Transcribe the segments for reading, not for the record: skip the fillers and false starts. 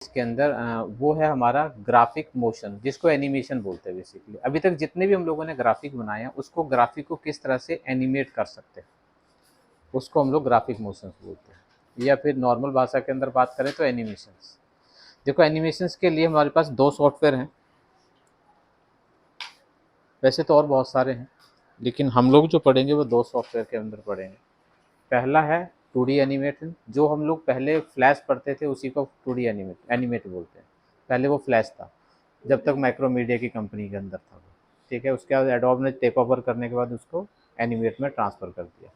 इसके अंदर वो है हमारा ग्राफिक मोशन, जिसको एनिमेशन बोलते हैं बेसिकली। अभी तक जितने भी हम लोगों ने ग्राफिक बनाए हैं, उसको ग्राफिक को किस तरह से एनिमेट कर सकते हैं, उसको हम लोग ग्राफिक मोशंस बोलते हैं, या फिर नॉर्मल भाषा के अंदर बात करें तो एनिमेशंस। देखो एनिमेशंस के लिए हमारे पास दो सॉफ्टवेयर हैं, वैसे तो और बहुत सारे हैं, लेकिन हम लोग जो पढ़ेंगे वो दो सॉफ्टवेयर के अंदर पढ़ेंगे। पहला है 2D एनिमेशन, जो हम लोग पहले फ्लैश पढ़ते थे उसी को 2D एनिमेट बोलते हैं। पहले वो फ्लैश था, जब तक मैक्रोमीडिया की कंपनी के अंदर था वो, ठीक है। उसके बाद एडोब ने टेक ओवर करने के बाद उसको एनिमेट में ट्रांसफ़र कर दिया।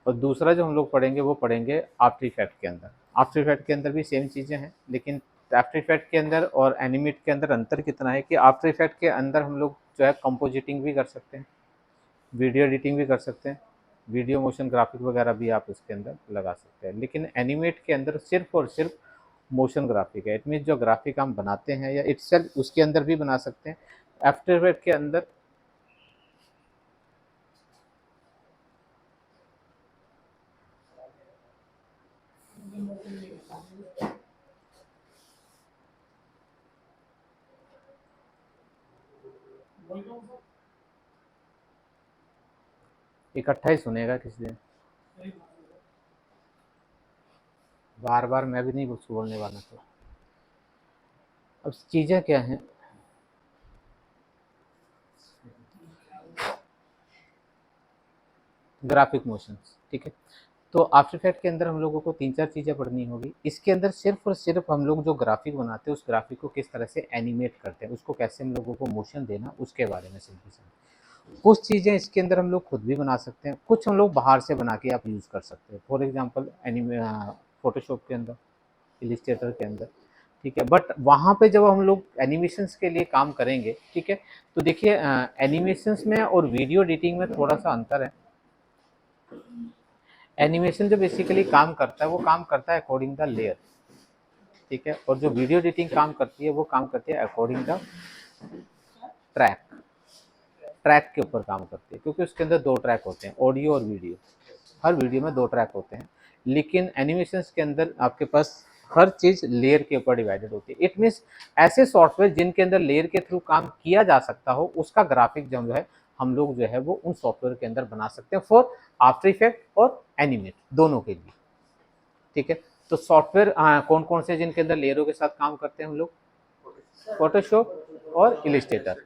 और दूसरा जो हम लोग पढ़ेंगे वो पढ़ेंगे आफ्टर इफेक्ट के अंदर। आफ्टर इफेक्ट के अंदर भी सेम चीज़ें हैं, लेकिन आफ्टर इफेक्ट के अंदर और एनिमेट के अंदर अंतर कितना है कि आफ्टर इफेक्ट के अंदर हम लोग जो है कंपोजिटिंग भी कर सकते हैं, वीडियो एडिटिंग भी कर सकते हैं, वीडियो मोशन ग्राफिक वगैरह भी आप इसके अंदर लगा सकते हैं। लेकिन एनिमेट के अंदर सिर्फ और सिर्फ मोशन ग्राफिक है। इट मीन्स जो ग्राफिक हम बनाते हैं या इटसेल्फ उसके अंदर भी बना सकते हैं। आफ्टर इफेक्ट के अंदर इकट्ठा ही सुनेगा किसी दिन, बार बार मैं भी नहीं कुछ बोलने वाला था। अब चीज़ें क्या हैं, ग्राफिक मोशंस, ठीक है। तो आफ्टर इफेक्ट के अंदर हम लोगों को तीन चार चीज़ें पढ़नी होगी। इसके अंदर सिर्फ और सिर्फ हम लोग जो ग्राफिक बनाते हैं उस ग्राफिक को किस तरह से एनिमेट करते हैं, उसको कैसे हम लोगों को मोशन देना, उसके बारे में सिंपल। कुछ चीज़ें इसके अंदर हम लोग खुद भी बना सकते हैं, कुछ हम लोग बाहर से बना के आप यूज़ कर सकते हैं। फॉर एग्जांपल फोटोशॉप के अंदर, इलिस्ट्रेटर के अंदर, ठीक है। बट वहाँ पे जब हम लोग एनिमेशंस के लिए काम करेंगे, ठीक है, तो देखिए एनिमेशंस में और वीडियो एडिटिंग में थोड़ा सा अंतर है। एनिमेशन जो बेसिकली काम करता है वो काम करता है अकॉर्डिंग द लेयर, ठीक है। और जो वीडियो एडिटिंग काम करती है वो काम करती है अकॉर्डिंग द ट्रैक, ट्रैक के ऊपर काम करती है, क्योंकि उसके अंदर दो ट्रैक होते हैं, ऑडियो और वीडियो। हर वीडियो में दो ट्रैक होते हैं, लेकिन एनिमेशंस के अंदर आपके पास हर चीज़ लेयर के ऊपर डिवाइडेड होती है। इट मीन्स ऐसे सॉफ्टवेयर जिनके अंदर लेयर के थ्रू काम किया जा सकता हो, उसका ग्राफिक जो है हम लोग जो है वो उन सॉफ्टवेयर के अंदर बना सकते हैं, फॉर आफ्टर इफेक्ट और एनिमेट दोनों के लिए, ठीक है। तो सॉफ्टवेयर कौन कौन से जिनके अंदर लेयरों के साथ काम करते हैं हम लोग, फोटोशॉप और इलिस्ट्रेटर।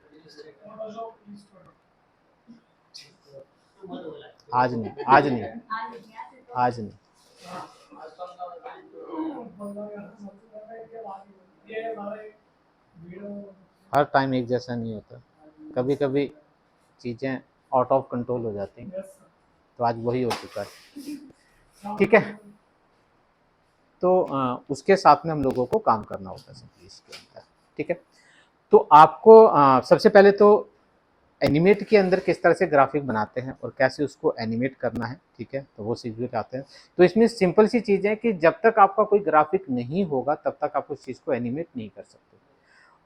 आज नहीं, आज नहीं, आज नहीं। हर टाइम एक जैसा नहीं होता, कभी कभी चीज़ें आउट ऑफ कंट्रोल हो जाती हैं, तो आज वही हो चुका है, ठीक है। तो उसके साथ में हम लोगों को काम करना होता है सिंपली इसके अंदर, ठीक है। तो आपको सबसे पहले तो एनिमेट के अंदर किस तरह से ग्राफिक बनाते हैं और कैसे उसको एनिमेट करना है, ठीक है, तो वो सीख भी आते हैं। तो इसमें सिंपल सी चीज़ है कि जब तक आपका कोई ग्राफिक नहीं होगा तब तक आप उस चीज़ को एनिमेट नहीं कर सकते।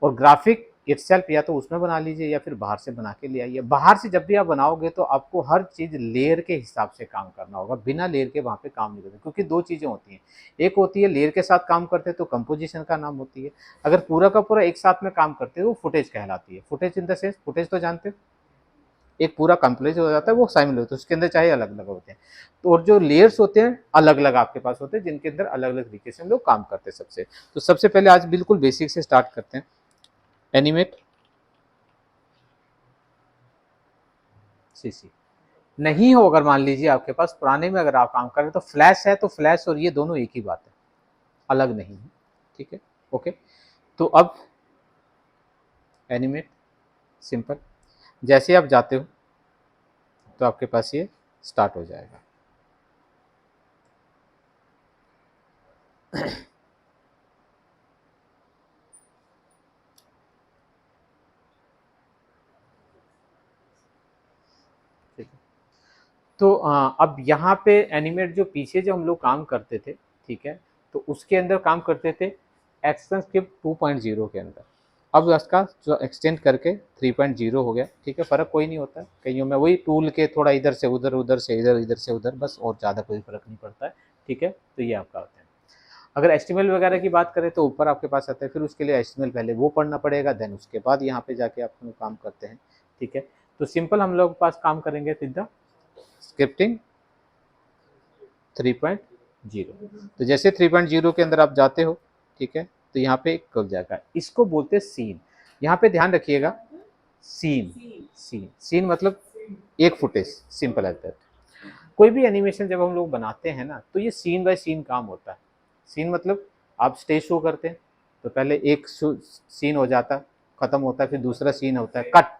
और ग्राफिक इटसेल्फ या तो उसमें बना लीजिए या फिर बाहर से बना के ले आइए। बाहर से जब भी आप बनाओगे तो आपको हर चीज़ लेयर के हिसाब से काम करना होगा, बिना लेयर के वहाँ पे काम नहीं करते, क्योंकि दो चीज़ें होती हैं। एक होती है लेयर के साथ काम करते हैं तो कंपोजिशन का नाम होती है, अगर पूरा का पूरा एक साथ में काम करते हैं वो फुटेज कहलाती है। Footage in the sense, footage तो जानते हो, एक पूरा कंप्लीट हो जाता है वो साइमल होता है, उसके अंदर चाहे अलग अलग होते हैं। तो और जो लेयर्स होते हैं अलग अलग आपके पास होते हैं, जिनके अंदर अलग अलग तरीके से हम लोग काम करते हैं। सबसे पहले आज बिल्कुल बेसिक से स्टार्ट करते हैं। एनिमेट सीसी नहीं हो, अगर मान लीजिए आपके पास पुराने में अगर आप काम कर रहे हैं तो फ्लैश है, तो फ्लैश और ये दोनों एक ही बात है, अलग नहीं है, ठीक है, ओके। तो अब एनिमेट सिंपल, जैसे आप जाते हो तो आपके पास ये स्टार्ट हो जाएगा। ठीक है, तो अब यहाँ पे एनिमेट जो पीछे जो हम लोग काम करते थे, ठीक है, तो उसके अंदर काम करते थे एक्शन स्क्रिप्ट 2.0 के अंदर। अब इसका जो एक्सटेंड करके 3.0 हो गया, ठीक है। फ़र्क कोई नहीं होता है, कईयों में वही टूल के थोड़ा इधर से उधर, उधर से इधर, इधर से उधर, बस, और ज़्यादा कोई फ़र्क नहीं पड़ता है, ठीक है। तो ये आपका होता है। अगर HTML वगैरह की बात करें तो ऊपर आपके पास आता है, फिर उसके लिए HTML पहले वो पढ़ना पड़ेगा, देन उसके बाद यहाँ पे जाके आप लोग काम करते हैं, ठीक है। तो सिंपल हम लोग पास काम करेंगे विद द स्क्रिप्टिंग 3.0। तो जैसे 3.0 के अंदर आप जाते हो, ठीक है, तो यहाँ पे खुल जाएगा, इसको बोलते हैं सीन। यहाँ पे ध्यान रखिएगा, सीन सीन सीन मतलब एक फुटेज, सिंपल एज दैट। कोई भी एनिमेशन जब हम लोग बनाते हैं ना, तो ये सीन बाय सीन काम होता है। सीन मतलब आप स्टेज शो करते हैं तो पहले एक सीन हो जाता है, खत्म होता है, फिर दूसरा सीन होता है, कट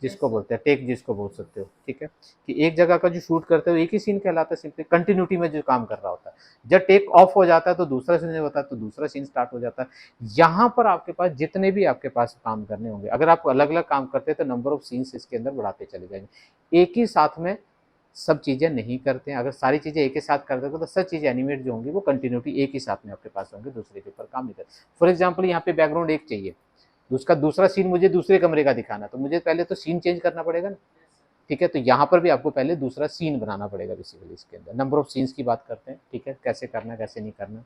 जिसको बोलते हैं, टेक जिसको बोल सकते हो, ठीक है, कि एक जगह का जो शूट करते हो एक ही सीन कहलाता है, सिंपली कंटिन्यूटी में जो काम कर रहा होता है। जब टेक ऑफ हो जाता है तो दूसरा सीन होता है, तो दूसरा सीन स्टार्ट हो जाता है। यहाँ पर आपके पास जितने भी आपके पास काम करने होंगे, अगर आप अलग अलग काम करते हैं तो नंबर ऑफ सीन्स इसके अंदर बढ़ाते चले जाएंगे। एक ही साथ में सब चीज़ें नहीं करते हैं। अगर सारी चीज़ें एक ही साथ कर देते तो सब चीज़ें एनिमेट जो होंगी वो कंटिन्यूटी एक ही साथ में आपके पास होंगे, दूसरे के ऊपर काम नहीं करते। फॉर एग्जाम्पल यहाँ पे बैकग्राउंड एक चाहिए, उसका दूसरा सीन मुझे दूसरे कमरे का दिखाना, तो मुझे पहले तो सीन चेंज करना पड़ेगा ना, ठीक है। तो यहाँ पर भी आपको पहले दूसरा सीन बनाना पड़ेगा बेसिकली इसके अंदर। नंबर ऑफ सीन्स की बात करते हैं, ठीक है, कैसे करना कैसे नहीं करना,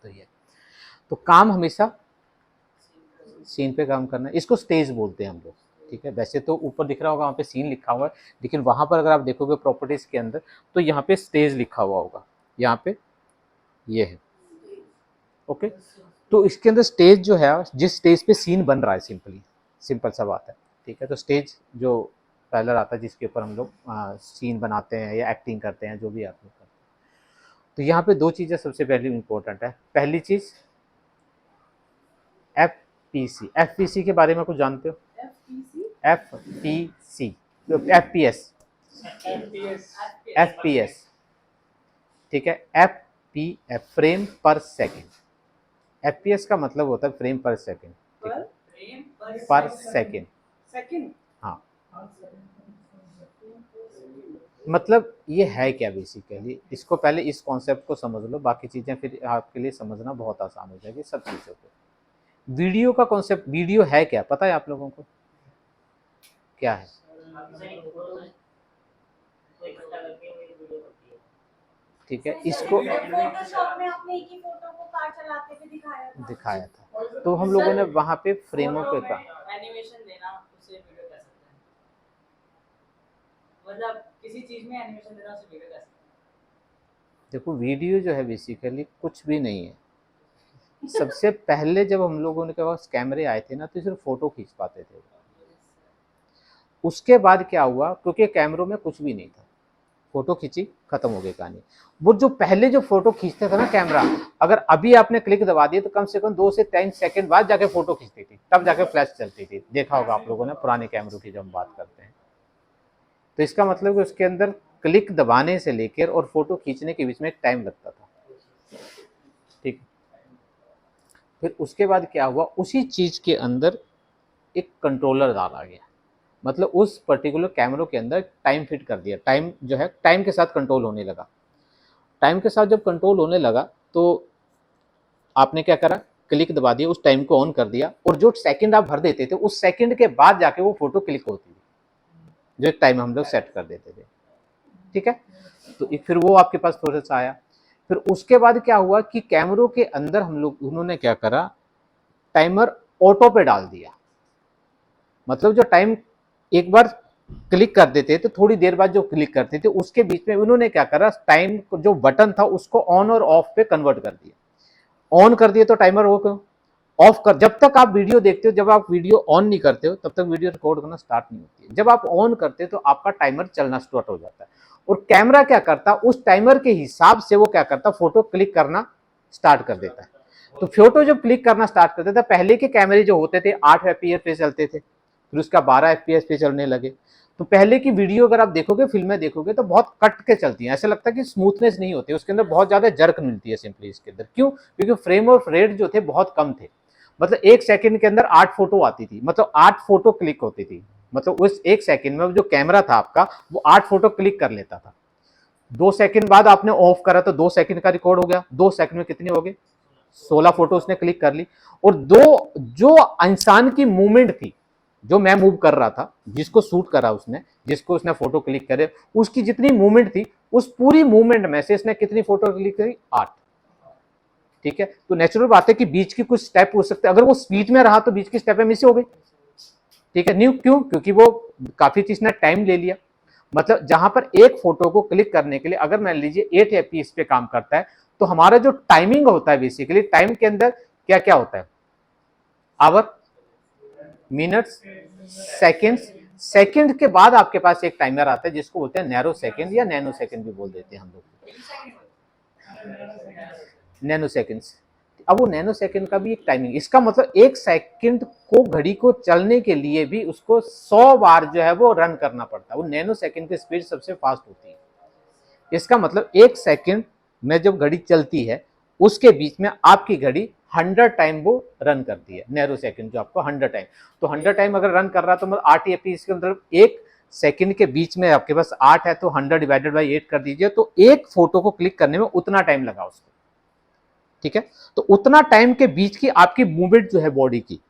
तो ये तो काम हमेशा सीन पे काम करना है। इसको स्टेज बोलते हैं हम लोग, ठीक है। वैसे तो ऊपर दिख रहा होगा वहाँ पे सीन लिखा हुआ है, लेकिन वहाँ पर अगर आप देखोगे प्रॉपर्टीज के अंदर तो यहाँ पे स्टेज लिखा हुआ होगा, यहाँ पे ये है, ओके। तो इसके अंदर स्टेज जो है, जिस स्टेज पे सीन बन रहा है, सिंपल सा बात है, ठीक है। तो स्टेज जो पहले आता है जिसके ऊपर हम लोग सीन बनाते हैं या एक्टिंग करते हैं, जो भी आप लोग करते हैं। तो यहाँ पे दो चीज़ें सबसे पहले इंपॉर्टेंट है। पहली चीज़ एफपीसी के बारे में कुछ जानते हो? एफपीसी एफपीएस, ठीक है, एफपीएफ फ्रेम पर सेकेंड। एफपीएस का मतलब होता है फ्रेम पर सेकेंड, पर सेकेंड, हाँ। मतलब ये है क्या बेसिकली, इसको पहले इस कॉन्सेप्ट को समझ लो, बाकी चीज़ें फिर आपके लिए समझना बहुत आसान हो जाएगी सब चीज़ों को। वीडियो का कॉन्सेप्ट, वीडियो है क्या पता है आप लोगों को? क्या है? ठीक है, इसको फोटोशॉप में आपने एक ही फोटो को कार चलाते हुए दिखाया था, तो हम लोगों ने वहां पे फ्रेमों पे का एनिमेशन देना उसे वीडियो कह सकते हैं, मतलब किसी चीज में एनिमेशन देना उसे वीडियो कह सकते हैं। देखो वीडियो जो है बेसिकली कुछ भी नहीं है। सबसे पहले जब हम लोगों के पास कैमरे आए थे ना, तो सिर्फ फोटो खींच पाते थे। उसके बाद क्या हुआ, क्योंकि कैमरों में कुछ भी नहीं था, फोटो खींची खत्म हो गई कहानी। वो जो पहले जो फोटो खींचता था ना कैमरा, अगर अभी आपने क्लिक दबा दिया तो कम से कम 2 से 3 सेकंड बाद जाके फोटो खींचती थी, तब जाके फ्लैश चलती थी। देखा होगा आप लोगों ने पुराने कैमरों की जब हम बात करते हैं। तो इसका मतलब कि उसके अंदर क्लिक दबाने से लेकर और फोटो खींचने के बीच में एक टाइम लगता था, ठीक। फिर उसके बाद क्या हुआ, उसी चीज के अंदर एक कंट्रोलर डाला गया, मतलब उस पर्टिकुलर कैमरों के अंदर टाइम फिट कर दिया। टाइम जो है टाइम के साथ कंट्रोल होने लगा। टाइम के साथ जब कंट्रोल होने लगा तो आपने क्या करा, क्लिक दबा दिया, उस टाइम को ऑन कर दिया, और जो सेकंड आप भर देते थे उस सेकंड के बाद जाके वो फोटो क्लिक होती थी, जो एक टाइम हम लोग सेट कर देते थे, ठीक है। तो फिर वो आपके पास प्रोसेस आया। फिर उसके बाद क्या हुआ कि कैमरों के अंदर हम लोग उन्होंने क्या करा, टाइमर ऑटो पे डाल दिया। मतलब जो टाइम एक बार क्लिक कर देते तो थोड़ी देर बाद जो क्लिक करते थे उसके बीच में उन्होंने क्या करा, टाइम जो बटन था उसको ऑन और ऑफ पे कन्वर्ट कर दिया। ऑन कर दिए तो टाइमर हो, ऑफ कर, जब तक आप वीडियो देखते हो, जब आप वीडियो ऑन नहीं करते हो तब तक वीडियो रिकॉर्ड करना स्टार्ट नहीं होती है। जब आप ऑन करते हो तो आपका टाइमर चलना स्टार्ट हो जाता है, और कैमरा क्या करता, उस टाइमर के हिसाब से वो क्या करता, फोटो क्लिक करना स्टार्ट कर देता है। तो फोटो जब क्लिक करना स्टार्ट करते थे, पहले के कैमरे जो होते थे 8 FPS पे चलते थे, फिर उसका 12 FPS पे चलने लगे। तो पहले की वीडियो अगर आप देखोगे, फिल्में देखोगे तो बहुत कट के चलती हैं, ऐसा लगता है कि स्मूथनेस नहीं होती, उसके अंदर बहुत ज्यादा जर्क मिलती है सिंपली इसके अंदर। क्यों? क्योंकि फ्रेम ऑफ रेट जो थे बहुत कम थे, मतलब 1 सेकंड के अंदर 8 फोटो आती थी, मतलब 8 फोटो क्लिक होती थी, मतलब उस 1 सेकंड में जो कैमरा था आपका वो 8 फोटो क्लिक कर लेता था। 2 सेकंड बाद आपने ऑफ करा तो 2 सेकंड का रिकॉर्ड हो गया, 2 सेकंड में कितने हो गए, 16 फोटो उसने क्लिक कर ली। और दो जो इंसान की मूवमेंट थी, जो मैं मूव कर रहा था, जिसको शूट करा उसने, जिसको उसने फोटो क्लिक करे, उसकी जितनी मूवमेंट थी, उस पूरी मूवमेंट में से इसने कितनी फोटो क्लिक करी, 8। ठीक है। तो नेचुरल बात है कि बीच की कुछ स्टेप हो सकते हैं, अगर वो स्पीड में रहा तो बीच की स्टेप मिस हो गई, ठीक है। न्यू क्यों? क्योंकि वो काफी चीज ने टाइम ले लिया। मतलब जहां पर एक फोटो को क्लिक करने के लिए अगर मान लीजिए 8 एफपीएस पे काम करता है, तो हमारा जो टाइमिंग होता है, बेसिकली टाइम के अंदर क्या क्या होता है, आवर, मिनट्स, सेकेंड्स, सेकंड के बाद आपके पास एक टाइमर आता है जिसको बोलते हैं नैरो सेकंड या नैनो सेकंड भी बोल देते हैं हम लोग, नैनो सेकंड्स। अब वो नैनो सेकंड का भी एक टाइमिंग, इसका मतलब एक सेकंड को घड़ी को चलने के लिए भी उसको 100 बार जो है वो रन करना पड़ता है। वो नैनो सेकंड की स्पीड सबसे फास्ट होती है। इसका मतलब एक सेकंड में जब घड़ी चलती है उसके बीच में आपकी घड़ी 100 टाइम वो रन करती है, नैरो सेकंड जो आपको 100 टाइम। तो 100 टाइम अगर रन कर रहा है तो मतलब 8 एफपीएस के अंदर एक सेकंड के बीच में आपके पास 8 है, तो 100 डिवाइडेड बाई 8 कर दीजिए, तो एक फोटो को क्लिक करने में उतना टाइम लगा उसको, ठीक है। तो उतना टाइम के बीच की आपकी मूवमेंट जो है बॉडी की,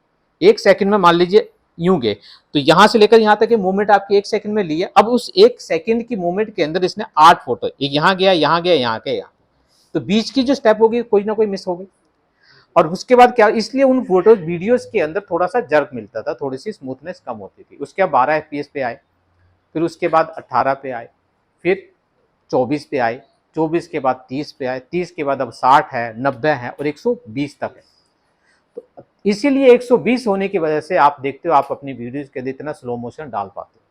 एक सेकंड में मान लीजिए यूं गए, तो यहां से लेकर यहां तक की मूवमेंट आपकी एक सेकंड में ली है। अब उस एक सेकंड की मूवमेंट के अंदर इसने 8 फोटो, एक यहां गया, यहां गया, यहां गया, तो बीच की जो स्टेप होगी कोई ना कोई मिस हो गई। और उसके बाद क्या, इसलिए उन फोटोज वीडियोस के अंदर थोड़ा सा जर्क मिलता था, थोड़ी सी स्मूथनेस कम होती थी। उसके बाद 12 एफपीएस पे आए, फिर उसके बाद 18 पे आए, फिर 24 पे आए, 24 के बाद 30 पे आए, 30 के बाद अब 60 है, 90 है और 120 तक है। तो इसीलिए 120 होने की वजह से आप देखते हो, आप अपनी वीडियोज के लिए इतना स्लो मोशन डाल पाते हो।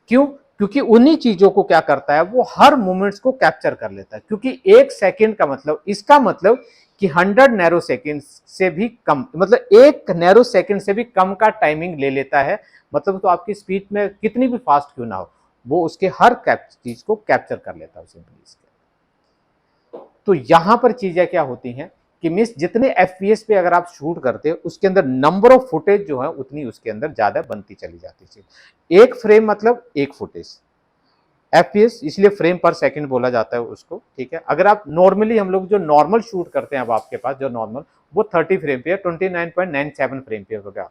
क्यों? क्योंकि उन्हीं चीजों को क्या करता है, वो हर मोमेंट्स को कैप्चर कर लेता है। क्योंकि एक सेकंड का मतलब, इसका मतलब कि 100 नैरो सेकंड से भी कम, मतलब एक नैरो सेकंड से भी कम का टाइमिंग ले लेता है। मतलब तो आपकी स्पीड में कितनी भी फास्ट क्यों ना हो, वो उसके हर चीज को कैप्चर कर लेता है सिंपली। तो यहां पर चीजें क्या होती हैं कि मिस जितने एफपीएस पे अगर आप शूट करते हो उसके अंदर नंबर ऑफ फुटेज जो है उतनी उसके अंदर ज्यादा बनती चली जाती है। एक फ्रेम मतलब एक फुटेज, एफपीएस इसलिए फ्रेम पर सेकंड बोला जाता है उसको, ठीक है। अगर आप नॉर्मली, हम लोग जो नॉर्मल शूट करते हैं अब आपके पास जो नॉर्मल, वो 30 फ्रेम पे है, 29.97 फ्रेम पे आता है।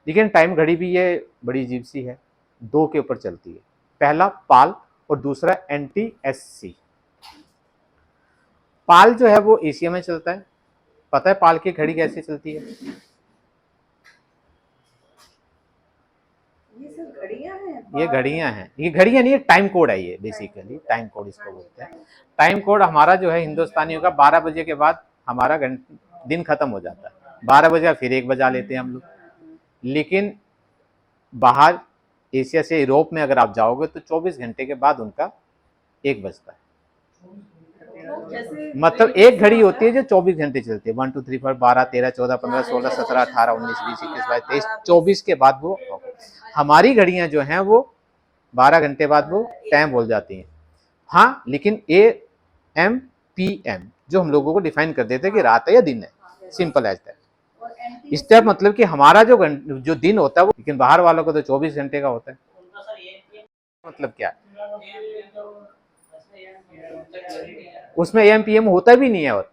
लेकिन टाइम घड़ी भी ये बड़ी अजीब सी है, दो के ऊपर चलती है। पहला पाल और दूसरा NTSC। पाल जो है वो एशिया में चलता है। पता है पाल की घड़ी कैसे चलती है? ये सब घड़ियां हैं, ये घड़ियां हैं, ये घड़ियां नहीं है, टाइम कोड है ये, बेसिकली टाइम कोड इसको बोलते हैं। टाइम कोड हमारा जो है हिंदुस्तानियों का 12 बजे के बाद हमारा दिन खत्म हो जाता है। 12 बजे फिर 1 बजा लेते हैं हम लोग। लेकिन बाहर एशिया से यूरोप में अगर आप जाओगे तो 24 घंटे के बाद उनका 1 बजता है। जैसे मतलब एक घड़ी होती है जो 24 घंटे चलती है, 1 2 3 4 12 13 14 15 16 17 18 19 20 21 22 23 24 के बाद वो, हमारी घड़ियां जो हैं वो 12 घंटे बाद वो टाइम बोल जाती हैं। हाँ, लेकिन AM PM जो हम लोगों को डिफाइन कर देते हैं कि रात है या दिन है, सिंपल एज दैट। इसका मतलब कि हमारा जो दिन होता है वो, लेकिन बाहर वालों को तो 24 घंटे का होता है। मतलब क्या है, उसमें AM PM होता भी नहीं है। और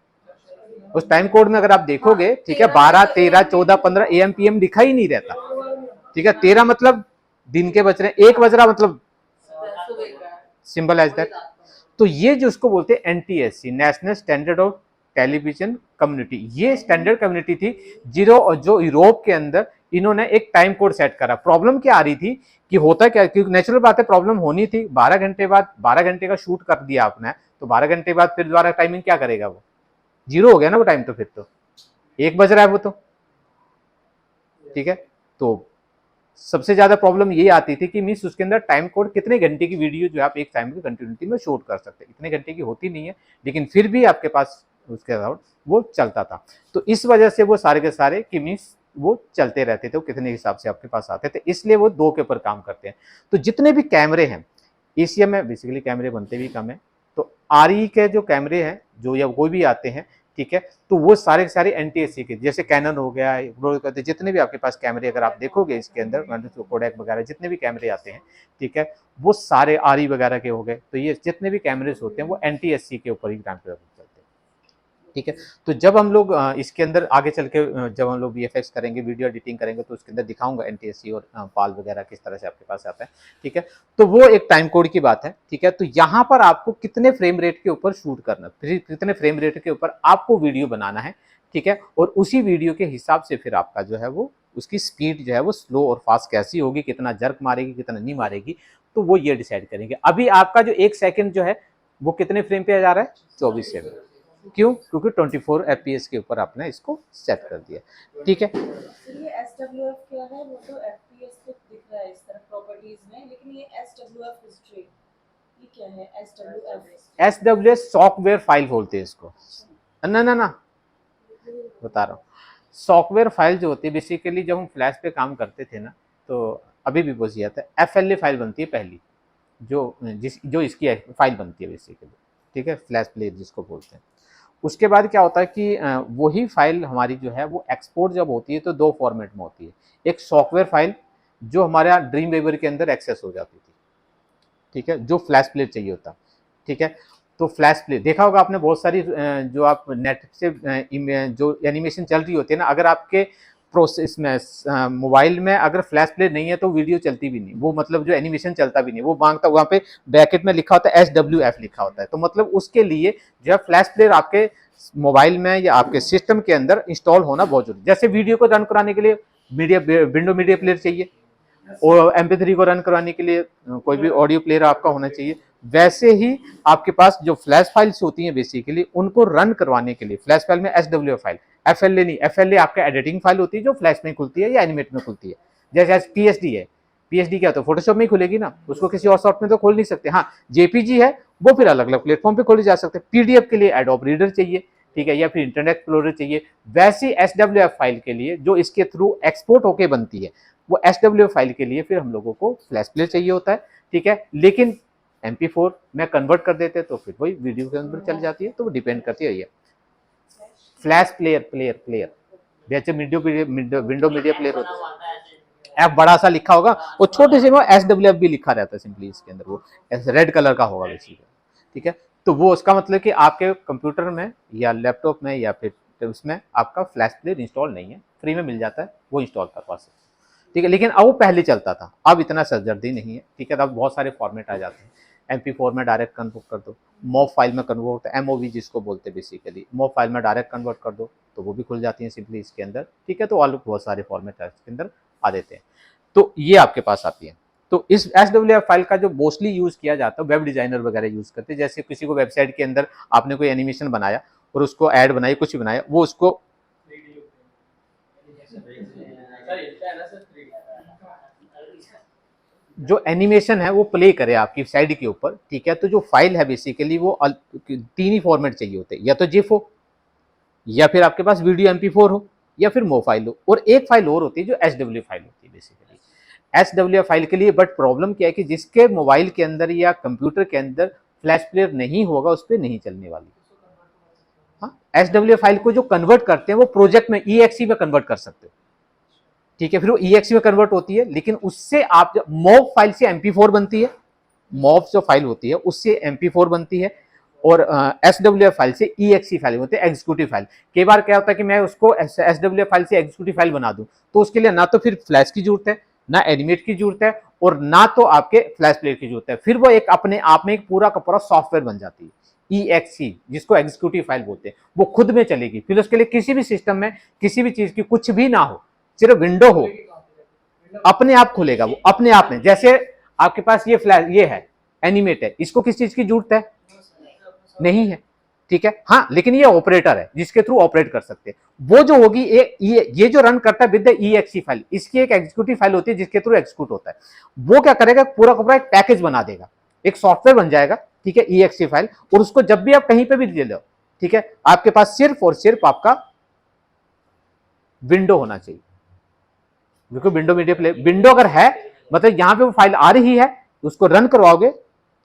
उस टाइम कोड में अगर आप देखोगे, ठीक है, 12 13 14 15 AM PM लिखा ही नहीं रहता, ठीक है। 13 मतलब दिन के बज रहे हैं, 1 बज रहा मतलब सिंपल एज दैट। तो ये जो उसको बोलते हैं NTSC, national standard of television community, ये स्टैंडर्ड कम्युनिटी थी जो यूरोप के अंदर इन्होंने एक टाइम कोड सेट करा। प्रॉब्लम क्या आ रही थी कि होता क्या, क्योंकि नेचुरल बात है प्रॉब्लम होनी थी। 12 घंटे बाद 12 घंटे का शूट कर दिया आपने, तो 12 घंटे बाद फिर दोबारा टाइमिंग क्या करेगा, वो जीरो हो गया ना वो टाइम, तो फिर तो 1 बज रहा है वो तो, ठीक है। तो सबसे ज्यादा प्रॉब्लम ये आती थी कि मिस उसके अंदर टाइम कोड कितने घंटे की वीडियो जो आप एक टाइम की कंटिन्यूटी में शूट कर सकते हैं, इतने घंटे की होती नहीं है, लेकिन फिर भी आपके पास उसके अराउंड वो चलता था। तो इस वजह से वो सारे के सारे कि मिस वो चलते रहते थे, वो कितने हिसाब से आपके पास आते थे, इसलिए वो 2 के ऊपर काम करते हैं। तो जितने भी कैमरे हैं एशिया में, बेसिकली कैमरे बनते भी कम है, तो RE के जो कैमरे हैं जो या कोई भी आते हैं, ठीक है, तो वो सारे के सारे NTSC के, जैसे कैनन हो गया, जितने भी आपके पास कैमरे अगर आप देखोगे इसके अंदर, कोडैक वगैरह जितने भी कैमरे आते हैं, ठीक है, वो सारे RE वगैरह के हो गए। तो ये जितने भी कैमरेज होते हैं वो NTSC के ऊपर ही काम चलते हैं। ठीक है। तो जब हम लोग इसके अंदर आगे चल के जब हम लोग वीएफएक्स करेंगे, वीडियो एडिटिंग करेंगे, तो उसके अंदर दिखाऊंगा एनटीएससी और पाल वगैरह किस तरह से आपके पास आता है। ठीक है, तो वो एक टाइम कोड की बात है। ठीक है, तो यहाँ पर आपको कितने फ्रेम रेट के ऊपर शूट करना, कितने फ्रेम रेट के ऊपर आपको वीडियो बनाना है। ठीक है, और उसी वीडियो के हिसाब से फिर आपका जो है वो उसकी स्पीड जो है वो स्लो और फास्ट कैसी होगी, कितना जर्क मारेगी, कितना नहीं मारेगी, तो वो ये डिसाइड करेंगे। अभी आपका जो 1 सेकंड जो है वो कितने फ्रेम पे जा रहा है, 24 फ्रेम। क्यों? क्योंकि 24 एफपीएस के ऊपर आपने इसको सेट कर दिया। ठीक है, ये SWF क्या है? वो तो FPS पे दिख रहा है इस तरह प्रॉपर्टीज में, लेकिन ये SWF हिस्ट्री ये क्या है? SWS सॉफ्टवेयर फाइल बोलते हैं इसको। ना ना ना बता रहा हूँ, सॉफ्टवेयर फाइल जो होती है बेसिकली, जब हम फ्लैश पे काम करते थे ना, तो अभी भी बोझ आता है, FLA फाइल बनती है पहली, जो इसकी फाइल बनती है बेसिकली। ठीक है, फ्लैश प्लेयर जिसको बोलते हैं। उसके बाद क्या होता है कि वही फाइल हमारी जो है वो एक्सपोर्ट जब होती है तो 2 फॉर्मेट में होती है। एक सॉफ्टवेयर फाइल जो हमारे यहाँ ड्रीम वेवर के अंदर एक्सेस हो जाती थी। ठीक है, जो फ्लैश प्लेयर चाहिए होता। ठीक है, तो फ्लैश प्ले देखा होगा आपने, बहुत सारी जो आप नेट से जो एनिमेशन चल रही होती है ना, अगर आपके प्रोसेस में मोबाइल में अगर फ्लैश प्ले नहीं है तो वीडियो चलती भी नहीं, वो मतलब जो एनिमेशन चलता भी नहीं, वो मांगता, वहाँ पे ब्रैकेट में लिखा होता है SWF लिखा होता है। तो मतलब उसके लिए जो है फ्लैश प्लेयर आपके मोबाइल में या आपके सिस्टम के अंदर इंस्टॉल होना बहुत जरूरी। जैसे वीडियो को रन कराने के लिए विंडो मीडिया प्लेयर चाहिए, और MP3 को रन करवाने के लिए कोई भी ऑडियो प्लेयर आपका होना चाहिए। वैसे ही आपके पास जो फ्लैश फाइल्स होती हैं बेसिकली, उनको रन करवाने के लिए फ्लैश फाइल में SWF फाइल, FLA नहीं, FLA आपका एडिटिंग फाइल होती है जो फ्लैश में खुलती है या एनिमेट में खुलती है। जैसे PSD है, PSD क्या, तो फोटोशॉप में ही खुलेगी ना, उसको किसी और सॉफ्ट में तो खोल नहीं सकते। हाँ, JPG है वो फिर अलग अलग प्लेटफॉर्म पे खोले जा सकते हैं। PDF के लिए एडोब रीडर चाहिए, ठीक है, या फिर इंटरनेट एक्सप्लोरर चाहिए। वैसी SWF फाइल के लिए जो इसके थ्रू एक्सपोर्ट होके बनती है, वो SWF फाइल के लिए फिर हम लोगों को फ्लैश प्लेयर चाहिए होता है। ठीक है, लेकिन MP4 में कन्वर्ट कर देते तो फिर वही वीडियो के अंदर चल जाती है। तो वो डिपेंड करती है। फ्लैश प्लेयर जैसे विंडो मीडिया प्लेयर होता है, F बड़ा सा लिखा होगा, वो छोटे से में SWF भी लिखा रहता है सिंपली इसके अंदर, वो रेड कलर का होगा बेसिकली। ठीक है, तो वो उसका मतलब कि आपके कंप्यूटर में या लैपटॉप में या फिर उसमें आपका फ्लैश प्लेयर इंस्टॉल नहीं है, फ्री में मिल जाता है, वो इंस्टॉल करवा सकते हैं। ठीक है, लेकिन अब वो पहले चलता था, अब इतना सरदर्दी नहीं है। ठीक है, अब बहुत सारे फॉर्मेट आ जाते हैं। MP4 में डायरेक्ट कन्वर्ट कर दो, MOV फाइल में कन्वर्ट, MOV जिसको बोलते हैं बेसिकली, MOV फाइल में डायरेक्ट कन्वर्ट कर दो तो वो भी खुल जाती है सिंपली इसके अंदर। ठीक है, तो और बहुत सारे फॉर्मेट इसके अंदर आ देते हैं। तो ये आपके पास आती है। तो इस SWF फाइल का जो मोस्टली यूज किया जाता है वेब डिजाइनर वगैरह यूज करते हैं। जैसे किसी को वेबसाइट के अंदर आपने कोई एनिमेशन बनाया और उसको ऐड बनाई, कुछ भी बनाया, वो उसको जो एनिमेशन है वो प्ले करे आपकी साइड के ऊपर। ठीक है, तो जो फाइल है बेसिकली वो 3 ही फॉर्मेट चाहिए होते हैं, या तो जिफ हो, या फिर आपके पास वीडियो MP4 हो, या फिर MOV फाइल हो, और एक फाइल और होती है जो SWF फाइल होती है बेसिकली। SWF फाइल के लिए बट प्रॉब्लम क्या है कि जिसके मोबाइल के अंदर या कंप्यूटर के अंदर फ्लैश प्लेयर नहीं होगा उस पर नहीं चलने वाली। हाँ, SWF फाइल को जो कन्वर्ट करते हैं वो प्रोजेक्ट में EXE में कन्वर्ट कर सकते हो। ठीक है, फिर वो EXE में कन्वर्ट होती है, लेकिन उससे आप MOV फाइल से MP4 बनती है, MOV जो फाइल होती है उससे MP4 बनती है, और SWF फाइल से EXE फाइल होते हैं, एग्जीक्यूटिव फाइल। कई बार क्या होता है कि मैं उसको SWF फाइल से एग्जीक्यूटिव फाइल बना दूं, तो उसके लिए ना तो फिर फ्लैश की जरूरत है, ना एनिमेट की जरूरत है, और ना तो आपके फ्लैश प्लेयर की जरूरत है। फिर वो एक अपने आप में एक पूरा का पूरा सॉफ्टवेयर बन जाती है, EXE जिसको एग्जीक्यूटिव फाइल बोलते हैं, वो खुद में चलेगी। फिर उसके लिए किसी भी सिस्टम में किसी भी चीज की कुछ भी ना हो, सिर्फ विंडो हो, अपने आप खुलेगा वो अपने आप में। जैसे आपके पास ये फ्लैश, ये है एनिमेट है, इसको किस चीज की जरूरत है? नहीं है। ठीक है, हाँ, लेकिन ये ऑपरेटर है जिसके थ्रू ऑपरेट कर सकते हैं। वो जो होगी ये जो रन करता है विद द EXE फाइल, इसकी एक एग्जीक्यूटिव फाइल होती है जिसके थ्रू एग्जीक्यूट होता है। वो क्या करेगा, पूरा का पूरा एक पैकेज बना देगा, एक सॉफ्टवेयर बन जाएगा। ठीक है, EXE फाइल, और उसको जब भी आप कहीं पे भी ले लो, ठीक है, आपके पास सिर्फ और सिर्फ आपका विंडो होना चाहिए। बिल्कुल, विंडो मीडिया प्ले विंडो अगर है, मतलब यहां पे वो फाइल आ रही है, उसको रन करवाओगे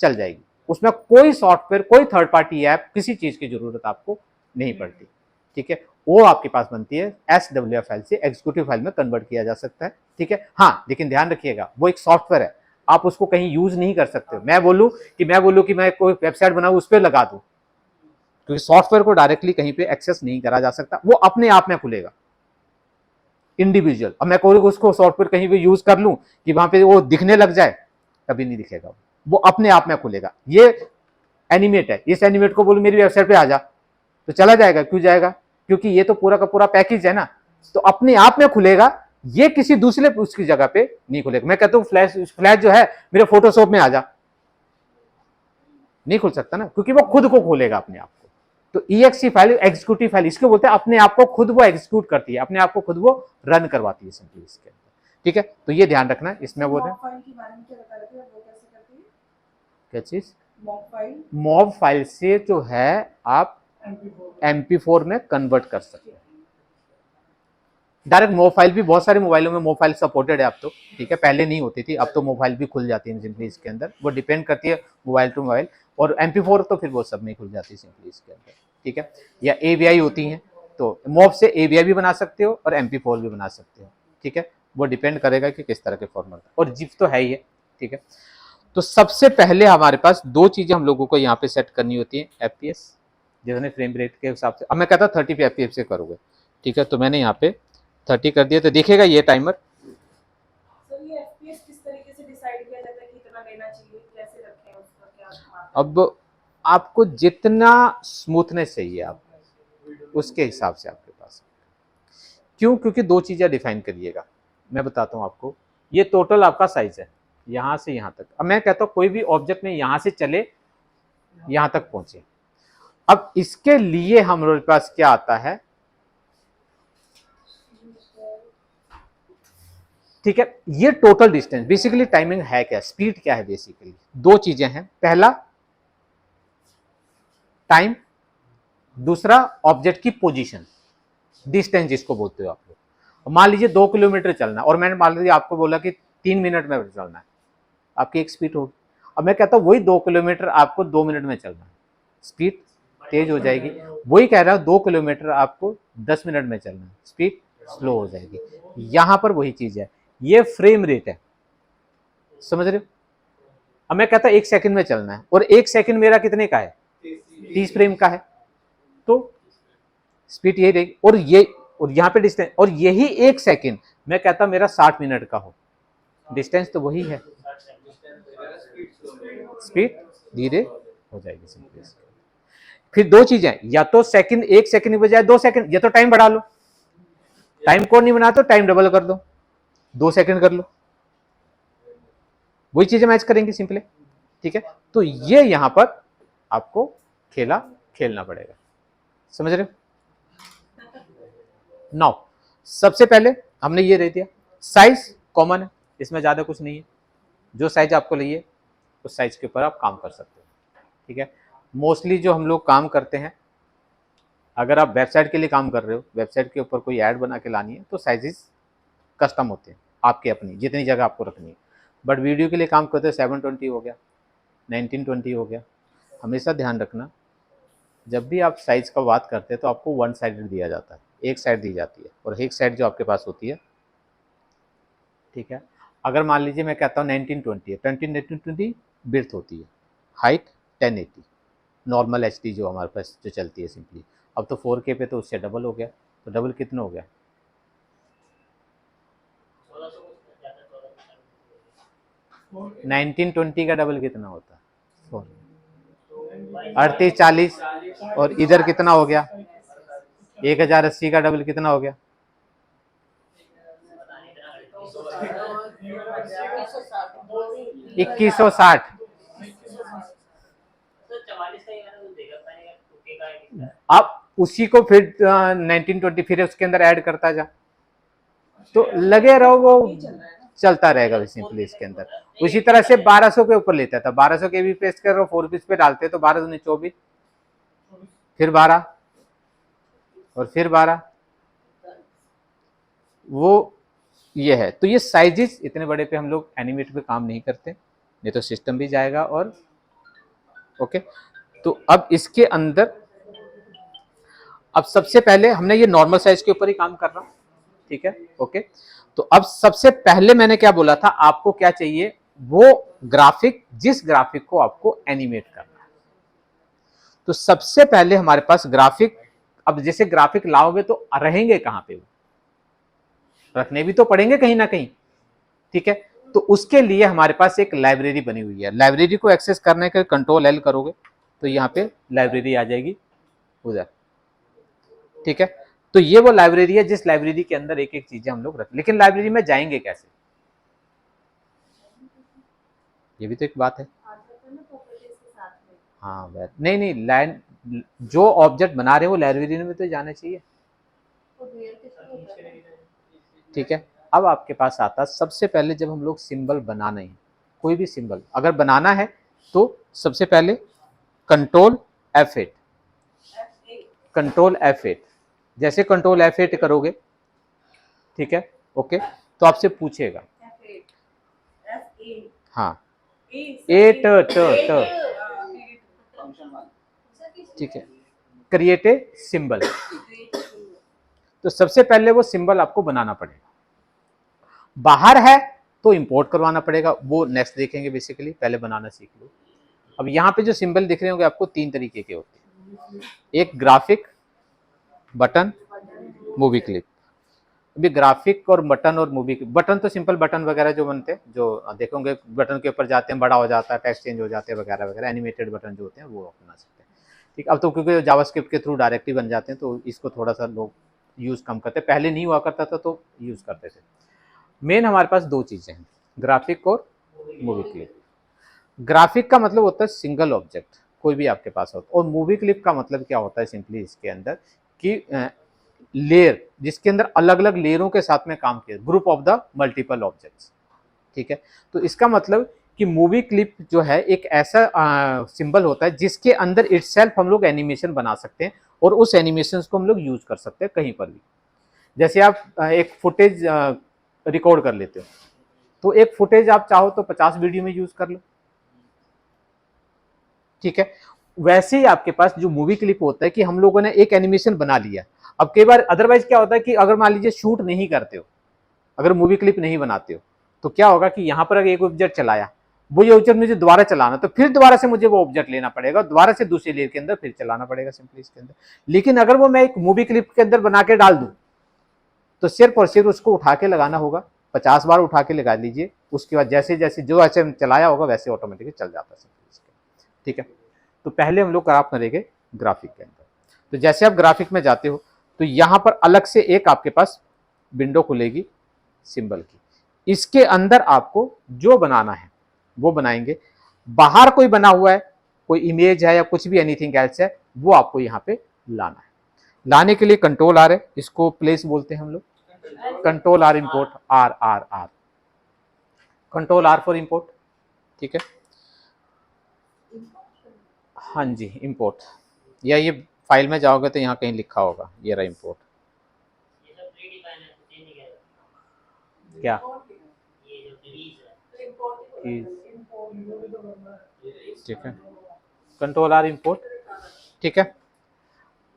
चल जाएगी। उसमें कोई सॉफ्टवेयर, कोई थर्ड पार्टी ऐप, किसी चीज की जरूरत आपको नहीं पड़ती। ठीक है, वो आपके पास बनती है SWF फाइल से एग्जीक्यूटिव फाइल में कन्वर्ट किया जा सकता है। ठीक है, हाँ, लेकिन ध्यान रखिएगा वो एक सॉफ्टवेयर है, आप उसको कहीं यूज नहीं कर सकते। मैं बोलूं कि मैं कोई वेबसाइट बनाऊं उस पर लगा दूं, क्योंकि सॉफ्टवेयर को डायरेक्टली कहीं पे एक्सेस नहीं करा जा सकता, वो अपने आप में खुलेगा इंडिविजुअल। अब मैं कोई उसको सॉफ्टवेयर कहीं भी यूज कर लूं कि वहां पे वो दिखने लग जाए, कभी नहीं दिखेगा, वो अपने आप में खुलेगा। ये एनिमेट है, इस एनिमेट को बोलूं मेरी वेबसाइट पे आ जा तो चला जाएगा, क्यों जाएगा? क्योंकि ये तो पूरा का पूरा पैकेज है ना, तो अपने आप में खुलेगा, ये किसी दूसरे उसकी जगह पे नहीं खुलेगा। मैं कहता हूं फ्लैश जो है मेरे फोटोशॉप में आ जा, नहीं खुल सकता ना, क्योंकि वो खुद को खोलेगा अपने आप को। तो EXE फाइल एग्जीक्यूटिव फाइल इसको बोलते हैं, अपने आप को खुद वो एग्जीक्यूट करती है, अपने आप को खुद वो रन करवाती है सिंपली इसके अंदर। ठीक है, तो ये ध्यान रखना इसमें। वो मॉब फाइल के बारे में क्या बता रहे थे, वो कैसे करती है? क्या चीज? मॉब मॉब फाइल से जो है आप MP4 में कन्वर्ट कर सकते हैं डायरेक्ट। मॉब फाइल भी बहुत सारे मोबाइलों में मॉब फाइल सपोर्टेड है अब तो, ठीक है, पहले नहीं होती थी, अब तो मॉब फाइल भी खुल जाती है सिंपली इसके अंदर। वो डिपेंड करती है मोबाइल टू मोबाइल, और MP4 तो फिर वो सब में खुल जाती है सिंपली इसके अंदर, ठीक है। या AVI होती हैं, तो मॉब से AVI भी बना सकते हो और MP4 भी बना सकते हो, ठीक है। वो डिपेंड करेगा कि किस तरह के फॉर्मेट, और जिप तो है ही है, ठीक है। तो सबसे पहले हमारे पास दो चीजें हम लोगों को यहाँ पे सेट करनी होती है, FPS जितने फ्रेम रेट के हिसाब से। अब मैं कहता 30 FPS से करोगे, ठीक है, तो मैंने यहाँ पे 30 कर दिया, तो देखेगा ये टाइमर। सर ये FPS किस तरीके से डिसाइड किया जाता है कि इतना लेना चाहिए, कैसे रखें उसका, क्या मापदंड? अब आपको जितना स्मूथनेस चाहिए आप उसके हिसाब से आपके पास, क्यों? क्योंकि दो चीजें डिफाइन करिएगा, मैं बताता हूँ आपको। ये टोटल आपका साइज है यहाँ से यहाँ तक। अब मैं कहता हूँ कोई भी ऑब्जेक्ट में यहाँ से चले यहाँ तक पहुंचे। अब इसके लिए हमारे पास क्या आता है, ठीक है, ये टोटल डिस्टेंस। बेसिकली टाइमिंग है क्या, स्पीड क्या है? बेसिकली दो चीजें हैं, पहला टाइम, दूसरा ऑब्जेक्ट की पोजीशन, डिस्टेंस जिसको बोलते हो आप लोग। मान लीजिए 2 किलोमीटर चलना, और मैंने मान लीजिए आपको बोला कि 3 मिनट में चलना है, आपकी एक स्पीड होगी। अब मैं कहता हूँ वही 2 किलोमीटर आपको 2 मिनट में चलना है, स्पीड तेज हो जाएगी। वही कह रहा हूँ 2 किलोमीटर आपको 10 मिनट में चलना है, स्पीड स्लो हो जाएगी। यहां पर वही चीज है, ये फ्रेम रेट है, समझ रहे हो? अब मैं कहता 1 सेकंड में चलना है, और 1 सेकंड मेरा कितने का है? 30 फ्रेम का है, तो स्पीड यही रहेगी। और यहाँ पे डिस्टेंस, और यही 1 सेकंड मैं कहता मेरा 60 मिनट का हो, डिस्टेंस तो वही है, स्पीड धीरे हो जाएगी सिंपली। फिर दो चीजें, या तो सेकंड 1 सेकंड की बजाय 2 सेकंड, या तो टाइम बढ़ा लो, टाइम को नहीं बना तो टाइम डबल कर दो, 2 सेकंड कर लो, वही चीजें मैच करेंगे सिंपली, ठीक है। तो ये यहां पर आपको खेलना पड़ेगा, समझ रहे हो? नाउ सबसे पहले हमने ये दे दिया, साइज कॉमन है, इसमें ज्यादा कुछ नहीं है, जो साइज आपको चाहिए उस साइज के ऊपर आप काम कर सकते हो, ठीक है। मोस्टली जो हम लोग काम करते हैं, अगर आप वेबसाइट के लिए काम कर रहे हो, वेबसाइट के ऊपर कोई ऐड बना के लानी है, तो साइजेस कस्टम होते हैं आपके अपनी, जितनी जगह आपको रखनी है। बट वीडियो के लिए काम करते हैं 720 हो गया, 1920 हो गया। हमेशा ध्यान रखना, जब भी आप साइज का बात करते हैं तो आपको वन साइडेड दिया जाता है, एक साइड दी जाती है, और एक साइड जो आपके पास होती है, ठीक है। अगर मान लीजिए मैं कहता हूँ 1920 है, 1920 बिर्थ होती है, हाइट 1080 नॉर्मल HD जो हमारे पास जो चलती है सिंपली। अब तो 4K पे तो उससे डबल हो गया, तो डबल कितना हो गया? 1920 का डबल कितना होता है? 38 40, और इधर कितना हो गया? 1080 का डबल कितना हो गया? 2160। अब उसी को फिर 1920 फिर उसके अंदर ऐड करता जा, तो लगे रहो वो चलता रहेगा सिंपली इसके अंदर। उसी तरह से 1200 के ऊपर लेता था, 1200 के भी पेस्ट करो, 4 पीस पे डालते तो 12 दूनी 24, फिर 12 और फिर 12, वो ये है। तो ये साइजेस इतने बड़े पे हम लोग एनिमेट पे काम नहीं करते, नहीं तो सिस्टम भी जाएगा। और ओके, तो अब इसके अंदर अब सबसे पहले हमने ये नॉर्मल साइज के ऊपर ही काम कर रहा हूं, ठीक है, ओके। तो अब सबसे पहले मैंने क्या बोला था, आपको क्या चाहिए, वो ग्राफिक, जिस ग्राफिक को आपको एनिमेट करना है। तो सबसे पहले हमारे पास ग्राफिक, अब जैसे ग्राफिक लाओगे तो रहेंगे कहाँ पे, वो रखने भी तो पड़ेंगे कहीं ना कहीं, ठीक है। तो उसके लिए हमारे पास एक लाइब्रेरी बनी हुई है। लाइब्रेरी को एक्सेस करने के कंट्रोल एल करोगे तो यहाँ पे लाइब्रेरी आ जाएगी उधर, ठीक है। तो ये वो लाइब्रेरी है जिस लाइब्रेरी के अंदर एक एक चीजें हम लोग रख, लेकिन लाइब्रेरी में जाएंगे कैसे, ये भी तो एक बात है। हाँ नहीं नहीं, लाइन जो ऑब्जेक्ट बना रहे हो लाइब्रेरी में तो जाना चाहिए, ठीक है। अब आपके पास आता है सबसे पहले जब हम लोग सिंबल बनाना है, कोई भी सिंबल अगर बनाना है तो सबसे पहले कंट्रोल F8, कंट्रोल F8, जैसे कंट्रोल F8 करोगे, ठीक है, ओके, तो आपसे पूछेगा, हाँ ए ट ठीक है, क्रिएट ए सिंबल। तो सबसे पहले वो सिंबल आपको बनाना पड़ेगा, बाहर है तो इंपोर्ट करवाना पड़ेगा, वो नेक्स्ट देखेंगे, बेसिकली पहले बनाना सीख लो। अब यहाँ पे जो सिंबल दिख रहे होंगे आपको तीन तरीके के होते हैं, एक ग्राफिक, बटन, मूवी क्लिप। अभी ग्राफिक और बटन और मूवी, बटन तो सिंपल बटन वगैरह जो बनते हैं, जो देखोगे बटन के ऊपर जाते हैं बड़ा हो जाता है, टेक्स्ट चेंज हो जाते हैं वगैरह वगैरह, एनिमेटेड बटन जो होते हैं वो बना सकते हैं, ठीक। अब तो क्योंकि जावास्क्रिप्ट के थ्रू डायरेक्टली बन जाते हैं तो इसको थोड़ा सा लोग यूज़ कम करते हैं, पहले नहीं हुआ करता था तो यूज़ करते थे। मेन हमारे पास दो चीज़ें हैं, ग्राफिक और मूवी क्लिप। ग्राफिक का मतलब होता है सिंगल ऑब्जेक्ट, कोई भी आपके पास होता है, और मूवी क्लिप का मतलब क्या होता है सिंपली इसके अंदर कि लेयर, जिसके अंदर अलग अलग लेयरों के साथ में काम किया, group of the multiple objects, ठीक है। तो इसका मतलब कि मूवी क्लिप जो है एक ऐसा सिंबल होता है जिसके अंदर इटसेल्फ हम लोग एनिमेशन बना सकते हैं और उस एनिमेशन को हम लोग यूज कर सकते हैं कहीं पर भी। जैसे आप एक फुटेज रिकॉर्ड कर लेते हो, तो एक फुटेज आप चाहो तो 50 वीडियो में यूज कर लो, ठीक है। वैसे ही आपके पास जो मूवी क्लिप होता है कि हम लोगों ने एक एनिमेशन बना लिया। अब कई बार अदरवाइज क्या होता है कि अगर मान लीजिए शूट नहीं करते हो, अगर मूवी क्लिप नहीं बनाते हो, तो क्या होगा कि यहाँ पर अगर एक ऑब्जेक्ट चलाया, वो ये ऑब्जेक्ट मुझे दोबारा चलाना, तो फिर दोबारा से मुझे वो ऑब्जेक्ट लेना पड़ेगा, दोबारा से दूसरी लेयर के अंदर फिर चलाना पड़ेगा सिंपली इसके अंदर। लेकिन अगर वो मैं एक मूवी क्लिप के अंदर बना के डाल दूं तो सिर्फ और सिर्फ उसको उठा के लगाना होगा, 50 बार उठा के लगा लीजिए, उसके बाद जैसे जैसे जो ऐसे चलाया होगा वैसे ऑटोमेटिकली चल जाता है, ठीक है। तो पहले हम लोग आप करेंगे ग्राफिक के अंदर। तो जैसे आप ग्राफिक में जाते हो तो यहां पर अलग से एक आपके पास विंडो खुलेगी सिंबल की, इसके अंदर आपको जो बनाना है वो बनाएंगे। बाहर कोई बना हुआ है, कोई इमेज है या कुछ भी एनीथिंग एल्स है, वो आपको यहाँ पे लाना है। लाने के लिए कंट्रोल आर है, इसको प्लेस बोलते हैं हम लोग, control R import, R R R, control R for import, ठीक है। हाँ जी इंपोर्ट, या ये फाइल में जाओगे तो यहाँ कहीं लिखा होगा, ये रहा इंपोर्ट, क्या ठीक है, कंट्रोल आर इंपोर्ट, ठीक है।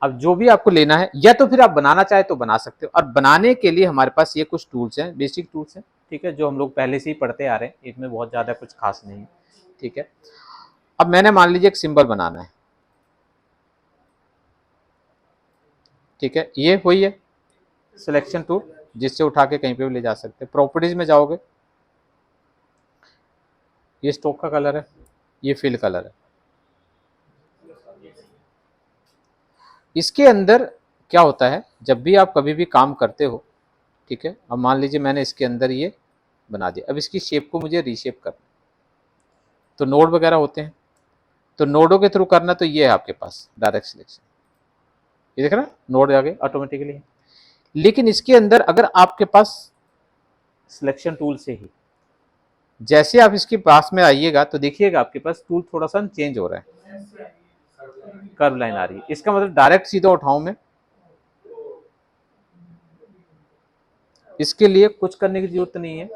अब जो भी आपको लेना है, या तो फिर आप बनाना चाहे तो बना सकते हो, और बनाने के लिए हमारे पास ये कुछ टूल्स हैं, बेसिक टूल्स हैं, ठीक है, जो हम लोग पहले से ही पढ़ते आ रहे हैं, इसमें बहुत ज़्यादा कुछ खास नहीं है, ठीक है। अब मैंने मान लीजिए एक सिंबल बनाना है, ठीक है, ये हुई है सिलेक्शन टूल जिससे उठा के कहीं पे भी ले जा सकते हैं। प्रॉपर्टीज में जाओगे, ये स्टॉक का कलर है, ये फिल कलर है, इसके अंदर क्या होता है जब भी आप कभी भी काम करते हो, ठीक है। अब मान लीजिए मैंने इसके अंदर ये बना दिया, अब इसकी शेप को मुझे रीशेप करना, तो नोड वगैरह होते हैं, तो नोडों के थ्रू करना, तो ये है आपके पास डायरेक्ट सिलेक्शन, ये देख रहा है नोड आ गए ऑटोमेटिकली। लेकिन इसके अंदर अगर आपके पास सिलेक्शन टूल से ही जैसे आप इसके पास में आइएगा तो देखिएगा आपके पास टूल थोड़ा सा चेंज हो रहा है, कर्व लाइन आ रही है, इसका मतलब डायरेक्ट सीधा उठाऊं मैं, इसके लिए कुछ करने की जरूरत नहीं है।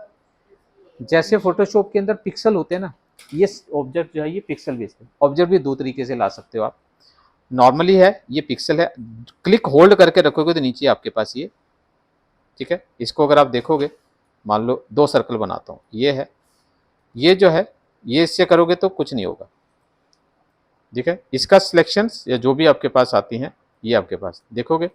जैसे फोटोशॉप के अंदर पिक्सल होते हैं ना, ये ऑब्जेक्ट जो है ये पिक्सल बेस्ड है। ऑब्जेक्ट भी दो तरीके से ला सकते हो आप, नॉर्मली है ये पिक्सल है, क्लिक होल्ड करके रखोगे तो नीचे आपके पास ये, ठीक है। इसको अगर आप देखोगे, मान लो 2 सर्कल बनाता हूँ, ये है, ये जो है ये इससे करोगे तो कुछ नहीं होगा, ठीक है, इसका सिलेक्शंस या जो भी आपके पास आती हैं ये आपके पास देखोगे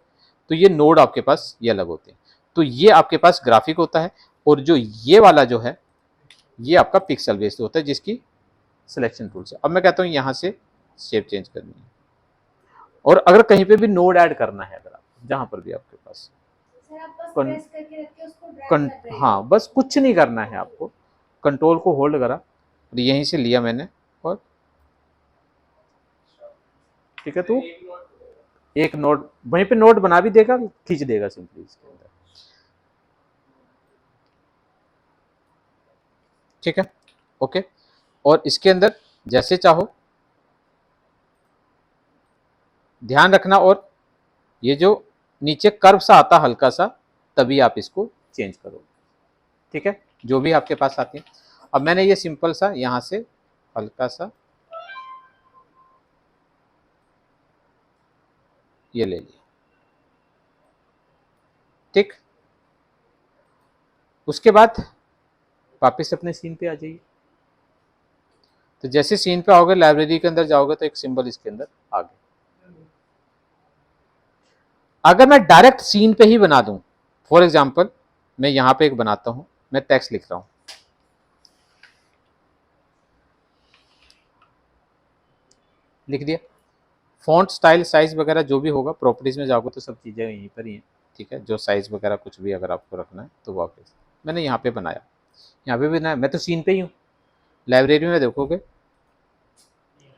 तो ये नोड आपके पास ये अलग होते हैं। तो ये आपके पास ग्राफिक होता है और जो ये वाला जो है ये आपका पिक्सल बेस्ड होता है जिसकी सिलेक्शन टूल से। अब मैं कहता हूँ यहाँ से शेप चेंज करनी है और अगर कहीं पे भी नोड ऐड करना है, अगर आप जहाँ पर भी आपके पास सर आप बस कन- प्रेस करके रख के उसको ड्रैग कर रहे हैं। हाँ बस कुछ नहीं करना है आपको, कंट्रोल को होल्ड करा और यहीं से लिया मैंने और ठीक है, तो एक नोड वहीं पे नोड बना भी देगा, खींच देगा सिंपली इसके अंदर। ठीक है, ओके। और इसके अंदर जैसे चाहो ध्यान रखना, और ये जो नीचे कर्व सा आता हल्का सा तभी आप इसको चेंज करो। ठीक है, जो भी आपके पास आती है। अब मैंने ये सिंपल सा यहां से हल्का सा ये ले लिया। ठीक, उसके बाद वापस अपने सीन पे आ जाइए। तो जैसे सीन पे आओगे लाइब्रेरी के अंदर जाओगे तो एक सिंबल इसके अंदर आ गया। अगर मैं डायरेक्ट सीन पे ही बना दूं, फॉर एग्जांपल मैं यहां पे एक बनाता हूं, मैं टेक्स्ट लिख रहा हूं, लिख दिया। फॉन्ट स्टाइल साइज वगैरह जो भी होगा प्रॉपर्टीज में जाओगे तो सब चीजें यहीं पर ही हैं। ठीक है, जो साइज वगैरह कुछ भी अगर आपको रखना है तो वापस मैंने यहाँ पे बनाया, यहाँ पे भी बनाया, मैं तो सीन पे ही हूँ। लाइब्रेरी में देखोगे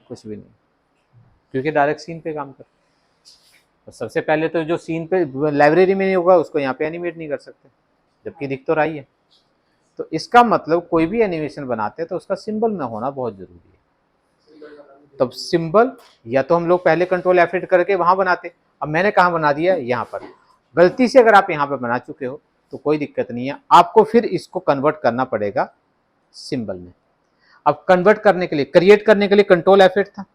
कुछ भी नहीं, क्योंकि डायरेक्ट सीन पे काम कर। तो सबसे पहले तो जो सीन पे लाइब्रेरी में नहीं होगा उसको यहाँ पे एनिमेट नहीं कर सकते, जबकि दिख तो रही है। तो इसका मतलब कोई भी एनिमेशन बनाते हैं तो उसका सिंबल में होना बहुत जरूरी है। तब सिंबल या तो हम लोग पहले कंट्रोल F8 करके वहां बनाते, अब मैंने कहाँ बना दिया, यहाँ पर। गलती से अगर आप यहाँ पर बना चुके हो तो कोई दिक्कत नहीं है, आपको फिर इसको कन्वर्ट करना पड़ेगा सिंबल में। अब कन्वर्ट करने के लिए, क्रिएट करने के लिए कंट्रोल F8 था,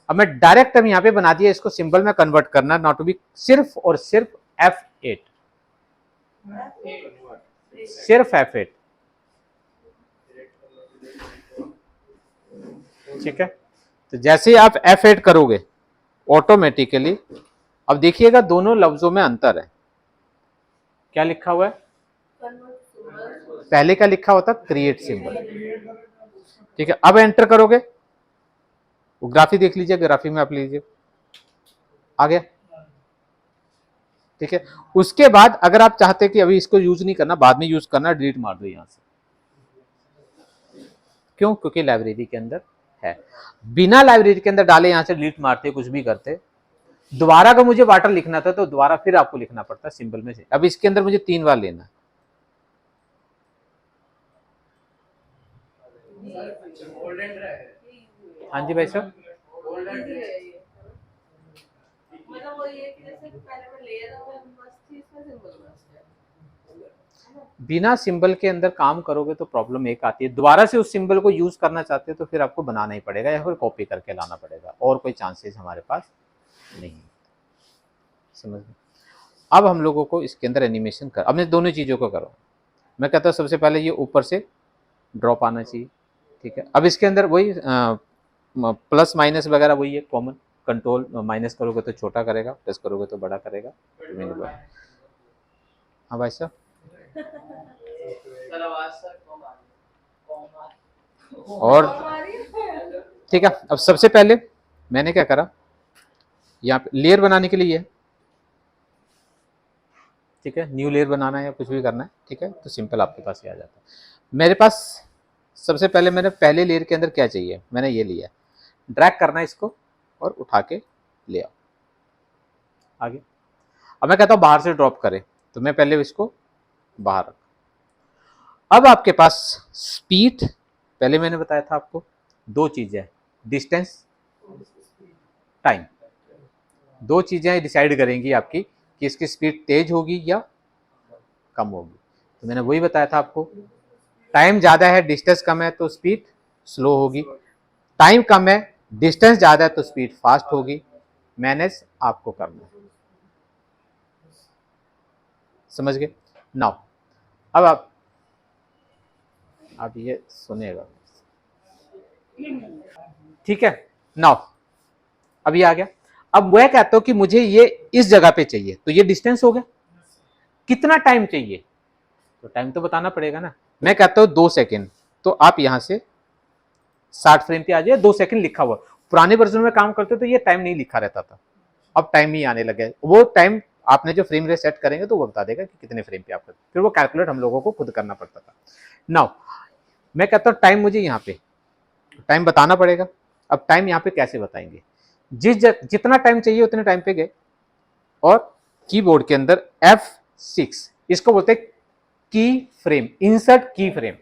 अब मैं डायरेक्ट अब यहाँ पे बना दिया इसको सिंबल में कन्वर्ट करना, नॉट टू बी सिर्फ और सिर्फ F8, सिर्फ F8। ठीक है, तो जैसे ही आप F8 करोगे ऑटोमेटिकली, अब देखिएगा दोनों लफ्जों में अंतर है। क्या लिखा हुआ है, पहले का लिखा होता क्रिएट सिंबल। ठीक है, अब एंटर करोगे, वो ग्राफी देख लीजिए, ग्राफी में आप लीजिए आ गया। ठीक है, उसके बाद अगर आप चाहते कि अभी इसको यूज नहीं करना, बाद में यूज करना, डिलीट मार दो यहां से। क्यों, क्योंकि लाइब्रेरी के अंदर है। बिना लाइब्रेरी के अंदर डाले यहां से डिलीट मारते कुछ भी करते, दोबारा अगर मुझे वाटर लिखना था तो दोबारा फिर आपको लिखना पड़ता सिंबल में से। अब इसके अंदर मुझे 3 बार लेना है। हाँ जी भाई साहब, मतलब वो ये कि जैसे पहले में लेयर मस्त थी, इसमें सिंबल मस्त है। बिना सिंबल के अंदर काम करोगे तो प्रॉब्लम एक आती है, दोबारा से उस सिंबल को यूज करना चाहते हो तो फिर आपको बनाना ही पड़ेगा या फिर कॉपी करके लाना पड़ेगा, और कोई चांसेस हमारे पास नहीं। समझ में? अब हम लोगों को इसके अंदर एनिमेशन कर, अब मैं दोनों चीज़ों को करो। मैं कहता हूँ सबसे पहले ये ऊपर से ड्रॉप आना चाहिए। ठीक है, अब इसके अंदर वही प्लस माइनस वगैरह वही है कॉमन, कंट्रोल माइनस करोगे तो छोटा करेगा, प्लस करोगे तो बड़ा करेगा। हाँ भाई साहब, और ठीक है, अब सबसे पहले मैंने क्या करा, यहाँ पे लेयर बनाने के लिए है। ठीक है, न्यू लेयर बनाना है या कुछ भी करना है, ठीक है, तो सिंपल आपके पास ये आ जाता है। मेरे पास सबसे पहले मैंने पहले लेयर के अंदर क्या चाहिए, मैंने ये लिया, ड्रैग करना है इसको और उठा के ले आओ आगे। अब मैं कहता हूँ बाहर से ड्रॉप करे, तो मैं पहले इसको बाहर रखा। अब आपके पास स्पीड, पहले मैंने बताया था आपको 2 चीजें, डिस्टेंस, टाइम, 2 चीजें डिसाइड करेंगी आपकी कि इसकी स्पीड तेज होगी या कम होगी। तो मैंने वही बताया था आपको, टाइम ज्यादा है डिस्टेंस कम है तो स्पीड स्लो होगी, टाइम कम है डिस्टेंस ज्यादा है तो स्पीड फास्ट होगी। मैनेज आपको करना है, समझ गए? नाउ अब आप ये सुनेगा, ठीक है? नाउ अब ये आ गया। अब मैं कहता हूं कि मुझे ये इस जगह पे चाहिए, तो ये डिस्टेंस हो गया। कितना टाइम चाहिए, तो टाइम तो बताना पड़ेगा ना। मैं कहता हूं 2 सेकेंड, तो आप यहां से 60 फ्रेम पे आ जाए, 2 सेकेंड लिखा हुआ। पुराने वर्जन में काम करते तो ये टाइम नहीं लिखा रहता था, अब टाइम ही आने लगे। वो टाइम आपने जो फ्रेम रेट सेट करेंगे तो वो बता देगा कि कितने फ्रेम पे आप करते, फिर वो कैलकुलेट हम लोगों को खुद करना पड़ता था। नाउ मैं कहता हूं टाइम मुझे यहाँ पे टाइम बताना पड़ेगा। अब टाइम यहाँ पे कैसे बताएंगे, जितना टाइम चाहिए उतने टाइम पे गए, और कीबोर्ड के अंदर F6, इसको बोलते हैं की फ्रेम, इंसर्ट की फ्रेम,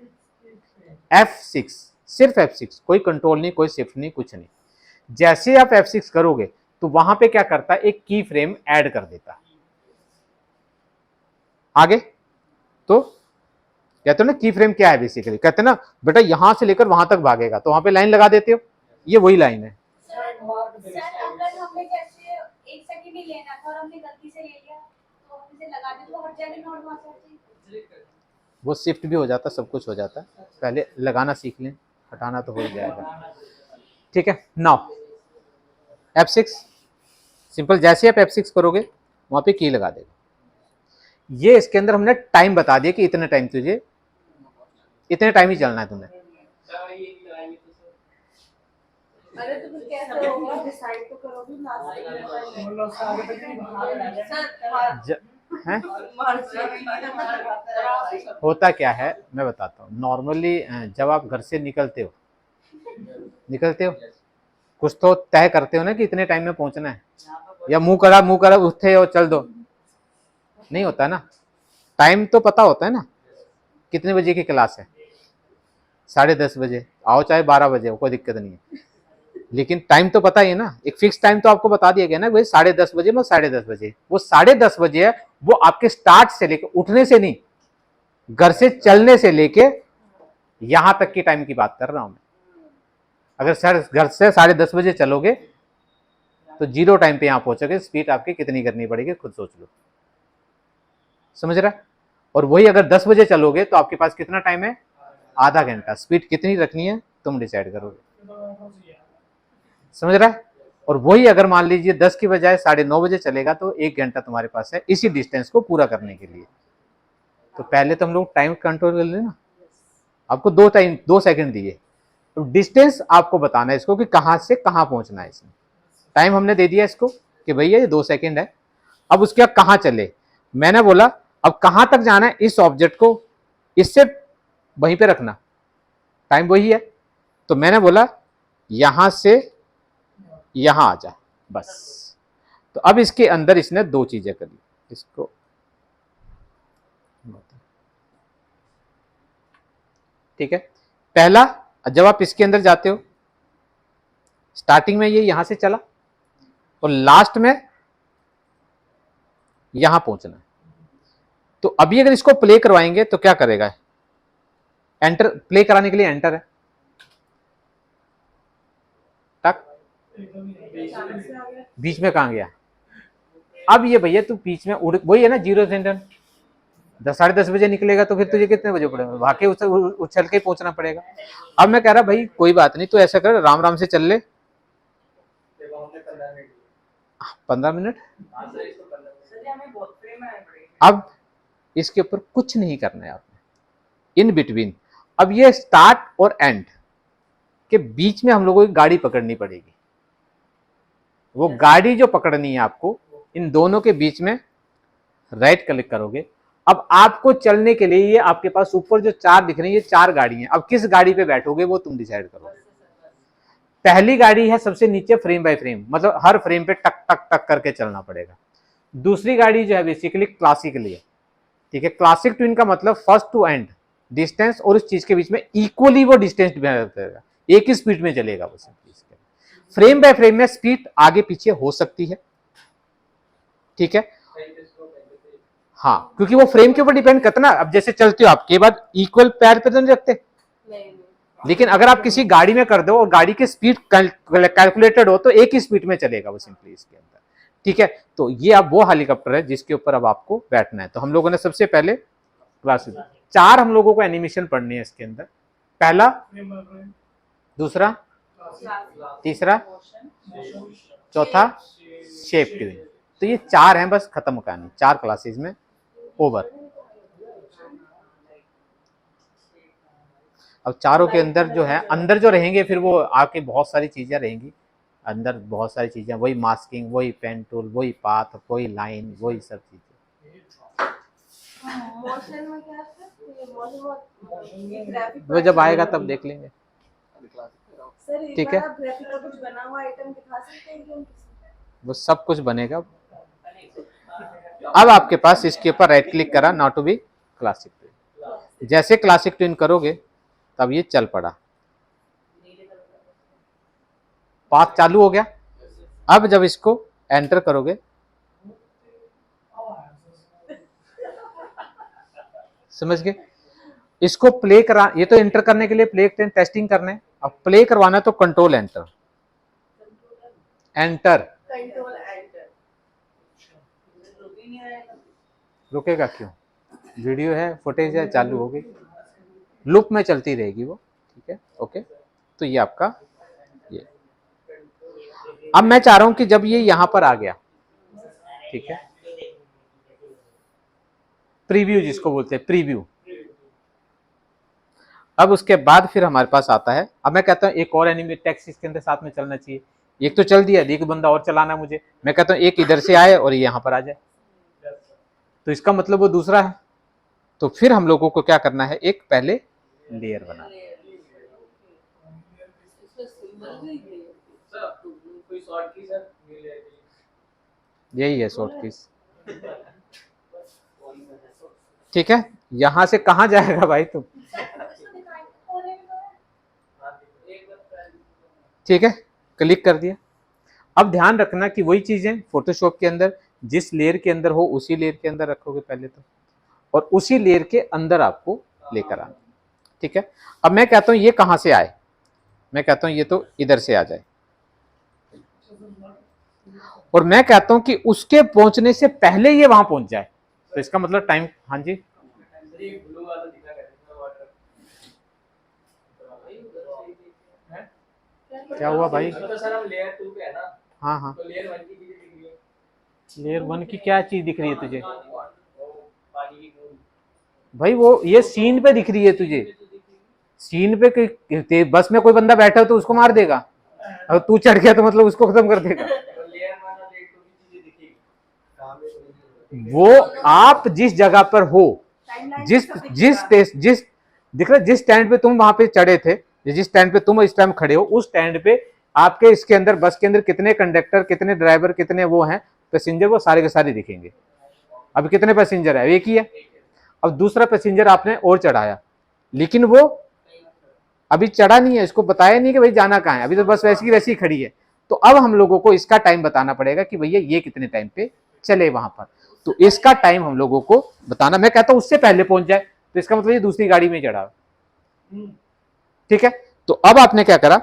F6, सिर्फ F6, कोई कंट्रोल नहीं, कोई शिफ्ट नहीं, कुछ नहीं। जैसे आप F6 करोगे तो वहां पे क्या करता है, एक की फ्रेम ऐड कर देता है। आगे तो कहते हो ना की फ्रेम क्या है, बेसिकली कहते हैं ना बेटा यहां से लेकर वहां तक भागेगा, तो वहां पे लाइन लगा देते हो, ये वही लाइन है। सर अगर हमें जैसे 1 सेकंड ही लेना था और हमने गलती से ले लिया तो हम इसे लगा दें तो हट जाएगा नॉट वहां से, वो शिफ्ट भी हो जाता, सब कुछ हो जाता, पहले लगाना सीख लें, हटाना तो हो ही जाएगा। ठीक है, नाउ F6 सिंपल, जैसे आप F6 करोगे वहां पे की लगा देगा। ये इसके अंदर हमने टाइम बता दिया कि इतने टाइम तुझे, इतने टाइम ही चलना है तुम्हें। अरे तो फिर कैसे होगा, डिसाइड तो करोगे हैं? होता क्या है मैं बताता हूँ। नॉर्मली जब आप घर से निकलते हो कुछ तो तय करते हो ना कि इतने टाइम में पहुंचना है, या मुंह करा उठे और चल दो, नहीं होता ना। टाइम तो पता होता है ना, कितने बजे की क्लास है, 10:30 बजे आओ, चाहे 12 बजे हो, कोई दिक्कत नहीं है, लेकिन टाइम तो पता ही है ना। एक फिक्स टाइम तो आपको बता दिया गया ना भाई 10:30 बजे, मैं 10:30 बजे, वो 10:30 बजे है, वो आपके स्टार्ट से लेके, उठने से नहीं, घर से चलने से लेके यहां तक की टाइम की बात कर रहा हूं मैं। अगर सर घर से 10:30 बजे चलोगे तो 0 टाइम पे यहां पहुंचोगे, स्पीड आपकी कितनी करनी पड़ेगी खुद सोच लो, समझ रहा है। और वही अगर 10 बजे चलोगे तो आपके पास कितना टाइम है, आधा घंटा। स्पीड कितनी रखनी है तुम डिसाइड करोगे, समझ रहा है। और वही अगर मान लीजिए 10 की बजाय 9:30 बजे चलेगा तो 1 घंटा तुम्हारे पास है इसी डिस्टेंस को पूरा करने के लिए। तो पहले तो हम लोग टाइम कंट्रोल कर लेना, आपको 2 सेकंड दिए, तो डिस्टेंस आपको बताना है इसको कि कहां से कहां पहुंचना है। इसमें टाइम हमने दे दिया इसको कि भैया ये 2 सेकंड है। अब उसके बाद कहां चले, मैंने बोला अब कहां तक जाना है, इस ऑब्जेक्ट को इससे वहीं पे रखना, टाइम वही है। तो मैंने बोला यहां से यहां आ जा, बस। तो अब इसके अंदर इसने 2 चीजें करी, इसको ठीक है। पहला, जब आप इसके अंदर जाते हो, स्टार्टिंग में ये यहां से चला और लास्ट में यहां पहुंचना है। तो अभी अगर इसको प्ले करवाएंगे तो क्या करेगा, एंटर, प्ले कराने के लिए एंटर है, टक, बीच में कहां गया। अब ये भैया तू बीच में उड़, वही है ना 0 सेंटर, 10:30 बजे निकलेगा तो फिर तुझे कितने बजे पड़ेगा, भागे उछल के पहुंचना पड़ेगा। अब मैं कह रहा भाई कोई बात नहीं, तो ऐसा कर राम राम से चल ले, 15 मिनट। अब इसके ऊपर कुछ नहीं करना है आपने, इन बिटवीन। अब ये स्टार्ट और एंड के बीच में हम लोगों की गाड़ी पकड़नी पड़ेगी। वो गाड़ी जो पकड़नी है आपको, इन दोनों के बीच में राइट क्लिक करोगे। अब आपको चलने के लिए ये आपके पास ऊपर जो 4 दिख रही है, ये 4 गाड़ी हैं। अब किस गाड़ी पे बैठोगे वो तुम डिसाइड करोगे। पहली गाड़ी है सबसे नीचे फ्रेम बाय फ्रेम, मतलब हर फ्रेम पे टक टक टक करके चलना पड़ेगा। दूसरी गाड़ी जो है बेसिकली क्लासिकली है, ठीक है। क्लासिक ट्विन का मतलब फर्स्ट टू एंड डिस्टेंस और उस चीज के बीच में इक्वली वो डिस्टेंस करेगा, एक ही स्पीड में चलेगा वो सिंपली। फ्रेम बाय फ्रेम में स्पीड आगे पीछे हो सकती है, ठीक है। हाँ, क्योंकि वो फ्रेम के ऊपर डिपेंड करता ना। अब जैसे चलते हो आपके बाद इक्वल पैर पे तो नहीं रखते, लेकिन अगर आप किसी गाड़ी में कर दो और गाड़ी की स्पीड कैलकुलेटेड हो तो एक ही स्पीड में चलेगा वो सिंपली इसके अंदर, ठीक है। तो ये अब वो हेलीकॉप्टर है जिसके ऊपर अब आपको बैठना है। तो हम लोगों ने सबसे पहले क्लास 4 हम लोगों को एनिमेशन पढ़नी है इसके अंदर। पहला, दूसरा, तीसरा चौथा शेप ट्यून। तो ये 4 हैं, बस खत्म कहानी, 4 क्लासेस में ओवर। अब चारों के अंदर जो है, अंदर जो रहेंगे फिर वो आके बहुत सारी चीजें रहेंगी अंदर, बहुत सारी चीजें, वही मास्किंग, वही पेन टूल, वही पाथ, वही लाइन, वही सब चीजें। मोशन में क्या है? ये मोशन ये ग्राफिक वो जब आएगा तब देख लेंगे। सर ठीक है, ग्राफिक का कुछ बना हुआ आइटम दिखा सकते हैं कि हम वो सब कुछ बनेगा। अब आपके पास इसके ऊपर राइट क्लिक करा, now to be classic twin. जैसे क्लासिक ट्विन करोगे तब ये चल पड़ा, पाथ चालू हो गया। अब जब इसको एंटर करोगे, समझ गए, इसको प्ले करा, ये तो एंटर करने के लिए प्ले टेस्टिंग करने, अब प्ले करवाना तो control enter, enter control enter. रुकेगा क्यों, वीडियो है, फुटेज है, चालू हो गई, लूप में चलती रहेगी वो। ठीक है, ओके। तो ये आपका ये, अब मैं चाह रहा हूं कि जब ये यहां पर आ गया, ठीक है, प्रीव्यू जिसको बोलते हैं, प्रीव्यू। अब उसके बाद फिर हमारे पास आता है, अब मैं कहता हूं एक और एनिमेट टेक्स्ट इसके अंदर साथ में चलना चाहिए। एक तो चल दिया, एक बंदा और चलाना मुझे, मैं कहता हूं एक इधर से आए और ये यहां पर आ जाए, तो इसका मतलब वो दूसरा है। तो फिर हम लोगों को क्या करना है, एक पहले लेयर बनाना। यही है शॉर्ट कीज। ठीक है, यहां से कहां जाएगा भाई तुम? ठीक है, क्लिक कर दिया। अब ध्यान रखना कि वही चीजें फोटोशॉप के अंदर जिस लेयर के अंदर हो उसी लेयर के अंदर रखोगे पहले तो, और उसी लेयर के अंदर आपको लेकर आना। ठीक है, अब मैं कहता हूं ये कहां से आए, मैं कहता हूं ये तो इधर से आ जाए, और मैं कहता हूं कि उसके पहुंचने से पहले ये वहां पहुंच जाए। तो इसका मतलब टाइम, हाँ जी, क्या हुआ भाई? तो सर हम लेयर 2 पे है ना, हाँ हाँ, तो लेयर 1 की चीजें दिख रही है। लेयर 1 की क्या चीज दिख रही है तुझे पानी की बूंद भाई? वो ये सीन पे दिख रही है तुझे, सीन पे बस में कोई बंदा बैठा हो तो उसको मार देगा, अगर तू चढ़ गया तो मतलब उसको खत्म कर देगा। तो लेयर 1 और लेयर 2 की चीजें दिखेगी। वो आप जिस जगह पर हो, जिस दिख रहा, जिस स्टैंड पे तुम वहां पे चढ़े थे, जिस स्टैंड पे तुम इस टाइम खड़े हो, उस स्टैंड पे आपके इसके अंदर, बस के अंदर कितने कंडक्टर, कितने ड्राइवर, कितने वो हैं पैसेंजर, वो सारे के सारे दिखेंगे। अब कितने पैसेंजर है? एक ही है। अब दूसरा पैसेंजर आपने और चढ़ाया, लेकिन वो अभी चढ़ा नहीं है, इसको बताया नहीं कि भाई जाना कहाँ है, अभी तो बस वैसी की वैसी खड़ी है। तो अब हम लोगों को इसका टाइम बताना पड़ेगा कि भैया ये कितने टाइम पे चले वहां पर, तो इसका टाइम हम लोगों को बताना। मैं कहता हूं उससे पहले पहुंच जाए, तो इसका मतलब ये दूसरी गाड़ी में चढ़ा। ठीक है, तो अब आपने क्या करा,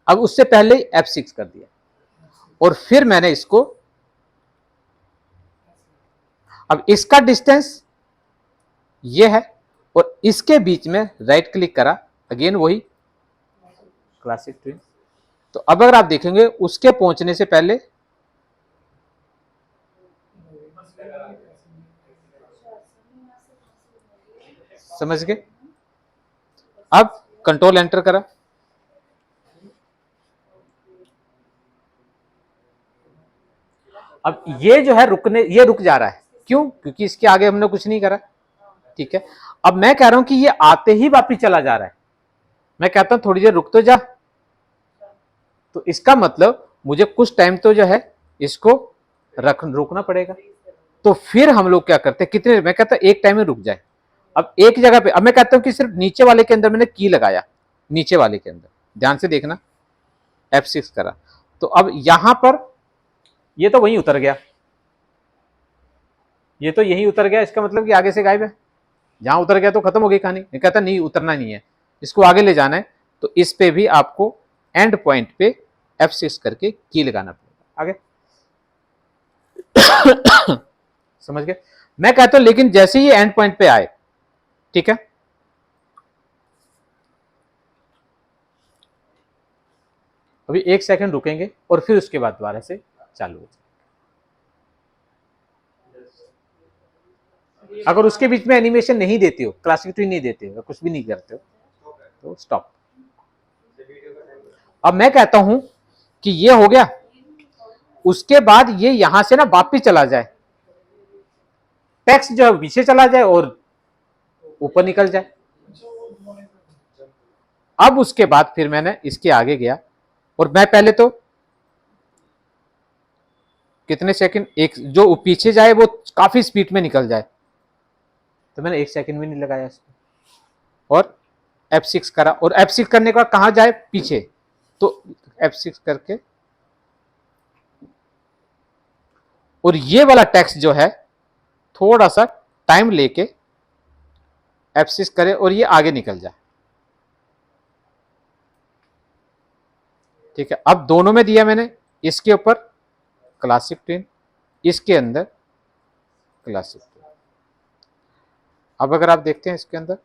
अब उससे पहले F6 कर दिया, और फिर मैंने इसको, अब इसका डिस्टेंस ये है, और इसके बीच में राइट क्लिक करा, अगेन वही क्लासिक ट्विन। तो अब अगर आप देखेंगे उसके पहुंचने से पहले, समझ गए? अब कंट्रोल एंटर करा, अब ये जो है रुकने, ये रुक जा रहा है, क्यों? क्योंकि इसके आगे हमने कुछ नहीं करा। ठीक है, अब मैं कह रहा हूं कि ये आते ही वापिस चला जा रहा है, मैं कहता हूं थोड़ी देर रुक तो जा, तो इसका मतलब मुझे कुछ टाइम तो जो है इसको रुकना पड़ेगा। तो फिर हम लोग क्या करते हैं, कितने, मैं कहता हूं एक टाइम में रुक जाए। अब एक जगह पे, अब मैं कहता हूं कि सिर्फ नीचे वाले के अंदर मैंने की लगाया, नीचे वाले के अंदर ध्यान से देखना, F6 करा, तो अब यहां पर ये तो वहीं उतर गया, ये तो यहीं उतर गया, इसका मतलब कि आगे से गायब है। जहां उतर गया तो खत्म हो गई कहानी। नहीं, कहता नहीं उतरना नहीं है, इसको आगे ले जाना है, तो इस पे भी आपको एंड पॉइंट पे F6 करके की लगाना पड़ेगा आगे। समझ गए? मैं कहता हूं लेकिन जैसे ही एंड पॉइंट पे आए, ठीक है, अभी 1 सेकंड रुकेंगे और फिर उसके बाद दोबारा से चालू हो जाए। अगर उसके बीच में एनिमेशन नहीं देते हो, क्लासिक ट्विन नहीं देते हो, कुछ भी नहीं करते हो, तो स्टॉप। अब मैं कहता हूं कि ये हो गया, उसके बाद ये यहां से ना वापिस चला जाए, टेक्स्ट जो है पीछे चला जाए और ऊपर निकल जाए। अब उसके बाद फिर मैंने इसके आगे गया और मैं पहले तो कितने सेकंड, एक जो पीछे जाए वो काफी स्पीड में निकल जाए, तो मैंने 1 सेकंड भी नहीं लगाया इसको और F6 करा, और F6 करने के बाद कहां जाए, पीछे, तो F6 करके, और ये वाला टेक्स्ट जो है थोड़ा सा टाइम लेके F6 करे और ये आगे निकल जाए। ठीक है, अब दोनों में दिया मैंने, इसके ऊपर क्लासिक ट्विन, इसके अंदर क्लासिक ट्विन। अब अगर आप देखते हैं इसके अंदर,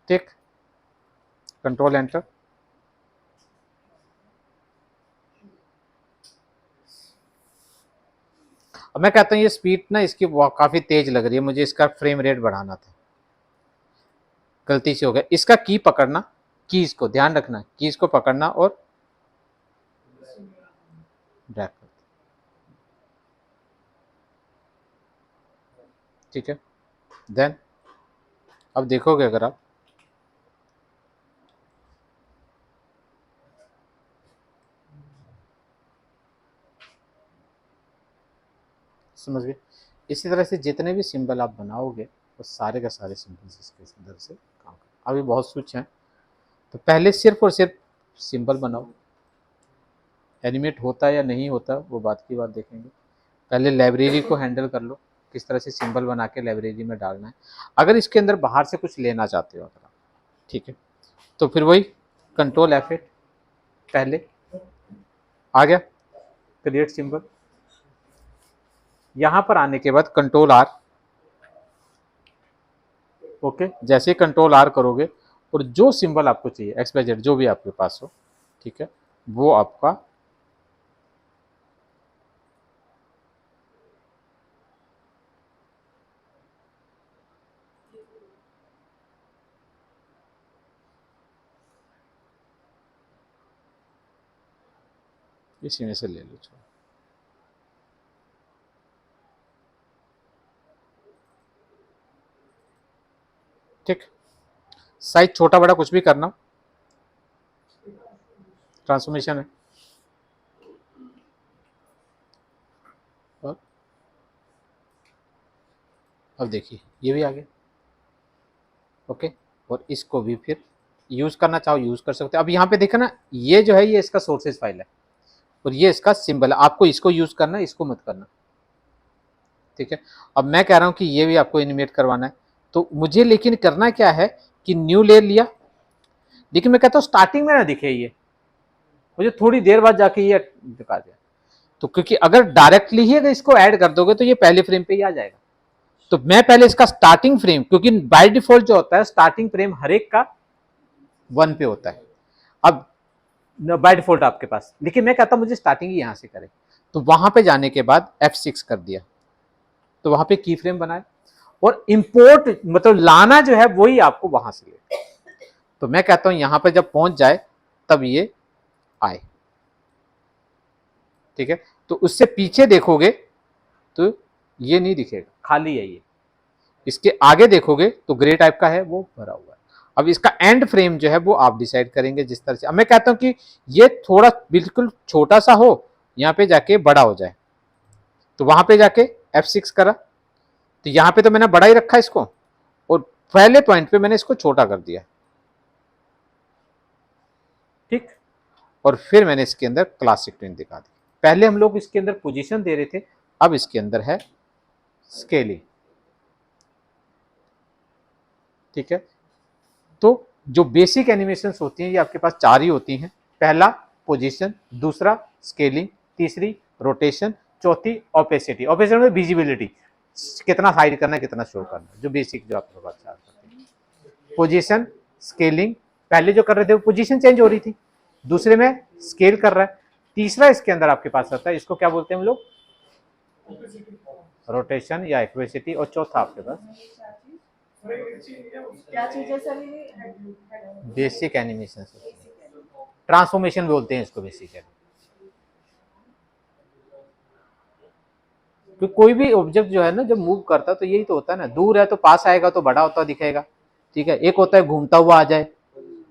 ठीक, कंट्रोल एंटर, अब मैं कहता हूं ये स्पीड ना इसकी काफी तेज लग रही है, मुझे इसका फ्रेम रेट बढ़ाना था, गलती से हो गया। इसका की पकड़ना, कीज को ध्यान रखना, कीज को पकड़ना और ड्रैग कर, ठीक है। देन अब देखोगे अगर आप, समझ गए। इसी तरह से जितने भी सिंबल आप बनाओगे वो सारे का सारे सिंबल्स इसके अंदर से काम करें। अभी बहुत स्विच हैं, तो पहले सिर्फ और सिर्फ सिंबल बनाओ, एनिमेट होता है या नहीं होता वो बात की बात देखेंगे। पहले लाइब्रेरी को हैंडल कर लो, किस तरह से सिंबल बना के लाइब्रेरी में डालना है। अगर इसके अंदर बाहर से कुछ लेना चाहते हो अगर आप, ठीक है, तो फिर वही कंट्रोल F8 पहले आ गया, क्रिएट सिंबल, यहां पर आने के बाद कंट्रोल R, ओके। जैसे ही कंट्रोल R करोगे और जो सिंबल आपको चाहिए XYZ जो भी आपके पास हो, ठीक है, वो आपका इसी में से ले लो। ठीक, साइज छोटा बड़ा कुछ भी करना, ट्रांसफॉर्मेशन है। और अब देखिए ये भी आ गया, ओके। और इसको भी फिर यूज करना चाहो यूज कर सकते हो। अब यहाँ पे देखा ना, ये जो है ये इसका सोर्सेज फाइल है और ये इसका सिंबल है, आपको इसको यूज करना, इसको मत करना, ठीक है। अब मैं कह रहा हूँ कि ये भी आपको एनिमेट करवाना है, तो मुझे लेकिन करना क्या है कि न्यू लेयर लिया, लेकिन मैं कहता हूँ स्टार्टिंग में ना दिखे ये, मुझे थोड़ी देर बाद जाके ये दिखा दिया, तो क्योंकि अगर डायरेक्टली ही अगर इसको ऐड कर दोगे तो ये पहले फ्रेम पे ही आ जाएगा। तो मैं पहले इसका स्टार्टिंग फ्रेम, क्योंकि बाय डिफॉल्ट जो होता है स्टार्टिंग फ्रेम हर एक का 1 पे होता है, अब बाय डिफॉल्ट आपके पास, लेकिन मैं कहता हूं मुझे स्टार्टिंग ही यहां से करे, तो वहां पे जाने के बाद F6 कर दिया, तो वहां पे की फ्रेम बनाए और इंपोर्ट मतलब लाना जो है वही आपको वहां से ले, तो मैं कहता हूं यहां पे जब पहुंच जाए तब ये आए, ठीक है। तो उससे पीछे देखोगे तो ये नहीं दिखेगा, खाली है ये। इसके आगे देखोगे तो ग्रे टाइप का है, वो भरा हुआ है। अब इसका एंड फ्रेम जो है वो आप डिसाइड करेंगे जिस तरह से। अब मैं कहता हूं कि ये थोड़ा बिल्कुल छोटा सा हो, यहाँ पे जाके बड़ा हो जाए, तो वहां पे जाके F6 करा, तो यहाँ पे तो मैंने बड़ा ही रखा इसको और पहले पॉइंट पे मैंने इसको छोटा कर दिया, ठीक। और फिर मैंने इसके अंदर क्लासिक ट्विन दिखा दी। पहले हम लोग इसके अंदर पोजीशन दे रहे थे, अब इसके अंदर है स्केलिंग, ठीक है। तो जो बेसिक एनिमेशंस होती हैं ये आपके पास 4 ही होती हैं, पहला पोजीशन, दूसरा स्केलिंग, तीसरी रोटेशन, चौथी ओपेसिटी। ओपेसिटी में विजिबिलिटी, कितना हाइड करना है कितना शो करना है, जो बेसिक जो आपके पास 4 होती है। पोजीशन, स्केलिंग पहले जो कर रहे थे वो पोजीशन चेंज हो रही थी, दूसरे में स्केल कर रहा है, तीसरा इसके अंदर आपके पास आता है, इसको क्या बोलते हैं हम लोग, रोटेशन या एक्वेसिटी, और चौथा आपके पास क्या चीज है सर ये? बेसिक एनिमेशन, ट्रांसफॉर्मेशन बोलते हैं इसको बेसिकली। कि कोई भी ऑब्जेक्ट जो है ना जब मूव करता है तो यही तो होता है ना, दूर है तो पास आएगा तो बड़ा होता दिखेगा, ठीक है। एक होता है घूमता हुआ आ जाए,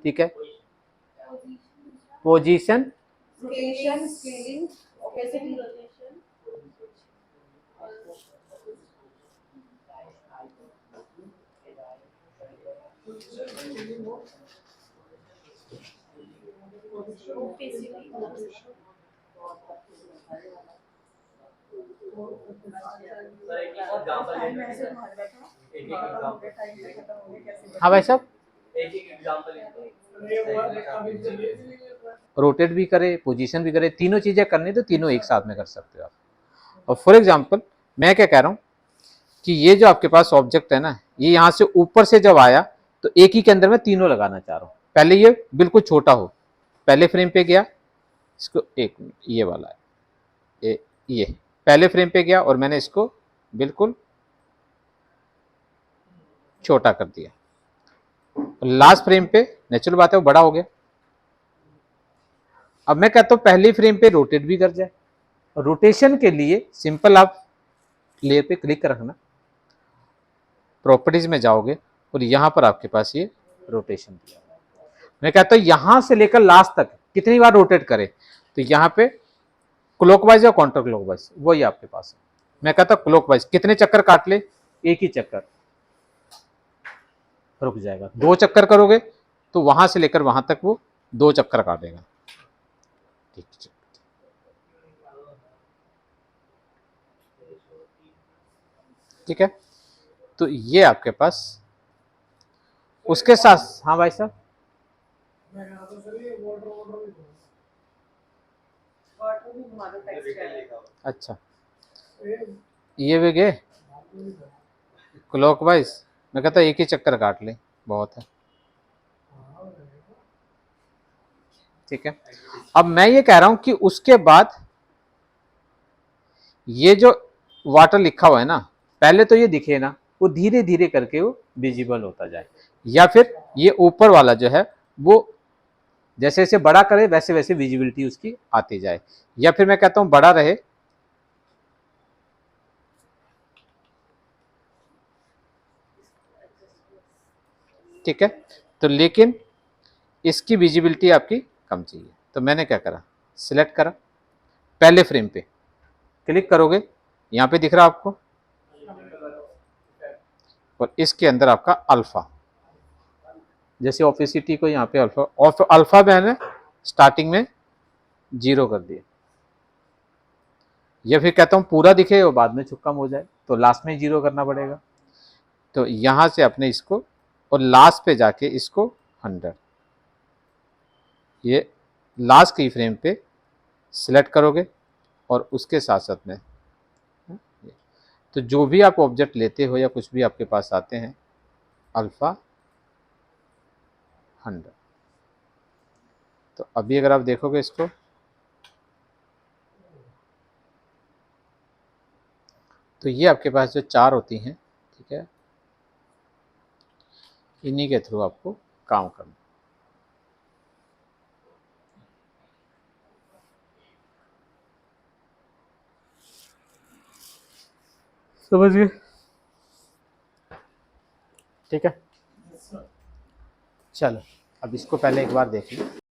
ठीक है। Position, scaling, scaling, opacity, rotation. हाँ भाई साहब, रोटेट भी करे, पोजीशन भी करे, तीनों चीजें करनी तो तीनों एक साथ में कर सकते हो आप। और फॉर एग्जांपल मैं क्या कह रहा हूँ कि ये जो आपके पास ऑब्जेक्ट है ना, ये यहाँ से ऊपर से जब आया तो एक ही के अंदर मैं तीनों लगाना चाह रहा हूँ। पहले ये बिल्कुल छोटा हो, पहले फ्रेम पे गया, इसको एक मिनट, ये वाला है, ये पहले फ्रेम पे गया और मैंने इसको बिल्कुल छोटा कर दिया, लास्ट फ्रेम पे नेचुरल बात है वो बड़ा हो गया। अब मैं कहता हूं पहली फ्रेम पे रोटेट भी कर जाए, रोटेशन के लिए सिंपल आप लेयर पे क्लिक रखना, प्रॉपर्टीज में जाओगे और यहां पर आपके पास ये रोटेशन दिया, मैं कहता हूं यहां से लेकर लास्ट तक कितनी बार रोटेट करे, तो यहां पे क्लॉकवाइज या काउंटर क्लॉकवाइज वही आपके पास है। मैं कहता हूं क्लॉकवाइज कितने चक्कर काट ले, एक ही चक्कर, रुक जाएगा। 2 चक्कर करोगे तो वहां से लेकर वहां तक वो 2 चक्कर काटेगा, ठीक है। तो ये आपके पास उसके साथ, हाँ भाई साहब, वाटर भी घुमा दो टेक्स्ट। अच्छा ये भी गए क्लॉकवाइज, मैं कहता एक ही चक्कर काट ले बहुत है, ठीक है। अब मैं ये कह रहा हूं कि उसके बाद ये जो वाटर लिखा हुआ है ना, पहले तो ये दिखे ना, वो धीरे धीरे करके वो विजिबल होता जाए, या फिर ये ऊपर वाला जो है वो जैसे जैसे बड़ा करे वैसे वैसे विजिबिलिटी उसकी आती जाए, या फिर मैं कहता हूं बड़ा रहे, ठीक है। तो लेकिन इसकी विजिबिलिटी आपकी कम चाहिए, तो मैंने क्या करा, सिलेक्ट करा, पहले फ्रेम पे क्लिक करोगे, यहां पे दिख रहा आपको, और इसके अंदर आपका अल्फा, जैसे ऑफिसिटी को यहाँ पे अल्फा, और अल्फा मैंने स्टार्टिंग में 0 कर दिया, या फिर कहता हूँ पूरा दिखे और बाद में कम हो जाए तो लास्ट में 0 करना पड़ेगा। तो यहां से अपने इसको और लास्ट पे जाके इसको 100, ये लास्ट की फ्रेम पे सिलेक्ट करोगे और उसके साथ साथ में तो जो भी आप ऑब्जेक्ट लेते हो या कुछ भी आपके पास आते हैं, अल्फा 100। तो अभी अगर आप देखोगे इसको, तो ये आपके पास जो 4 होती हैं, ठीक है, इन्हीं के थ्रू आपको काम करना, समझ गए, ठीक है। चलो अब इसको पहले एक बार देख लो।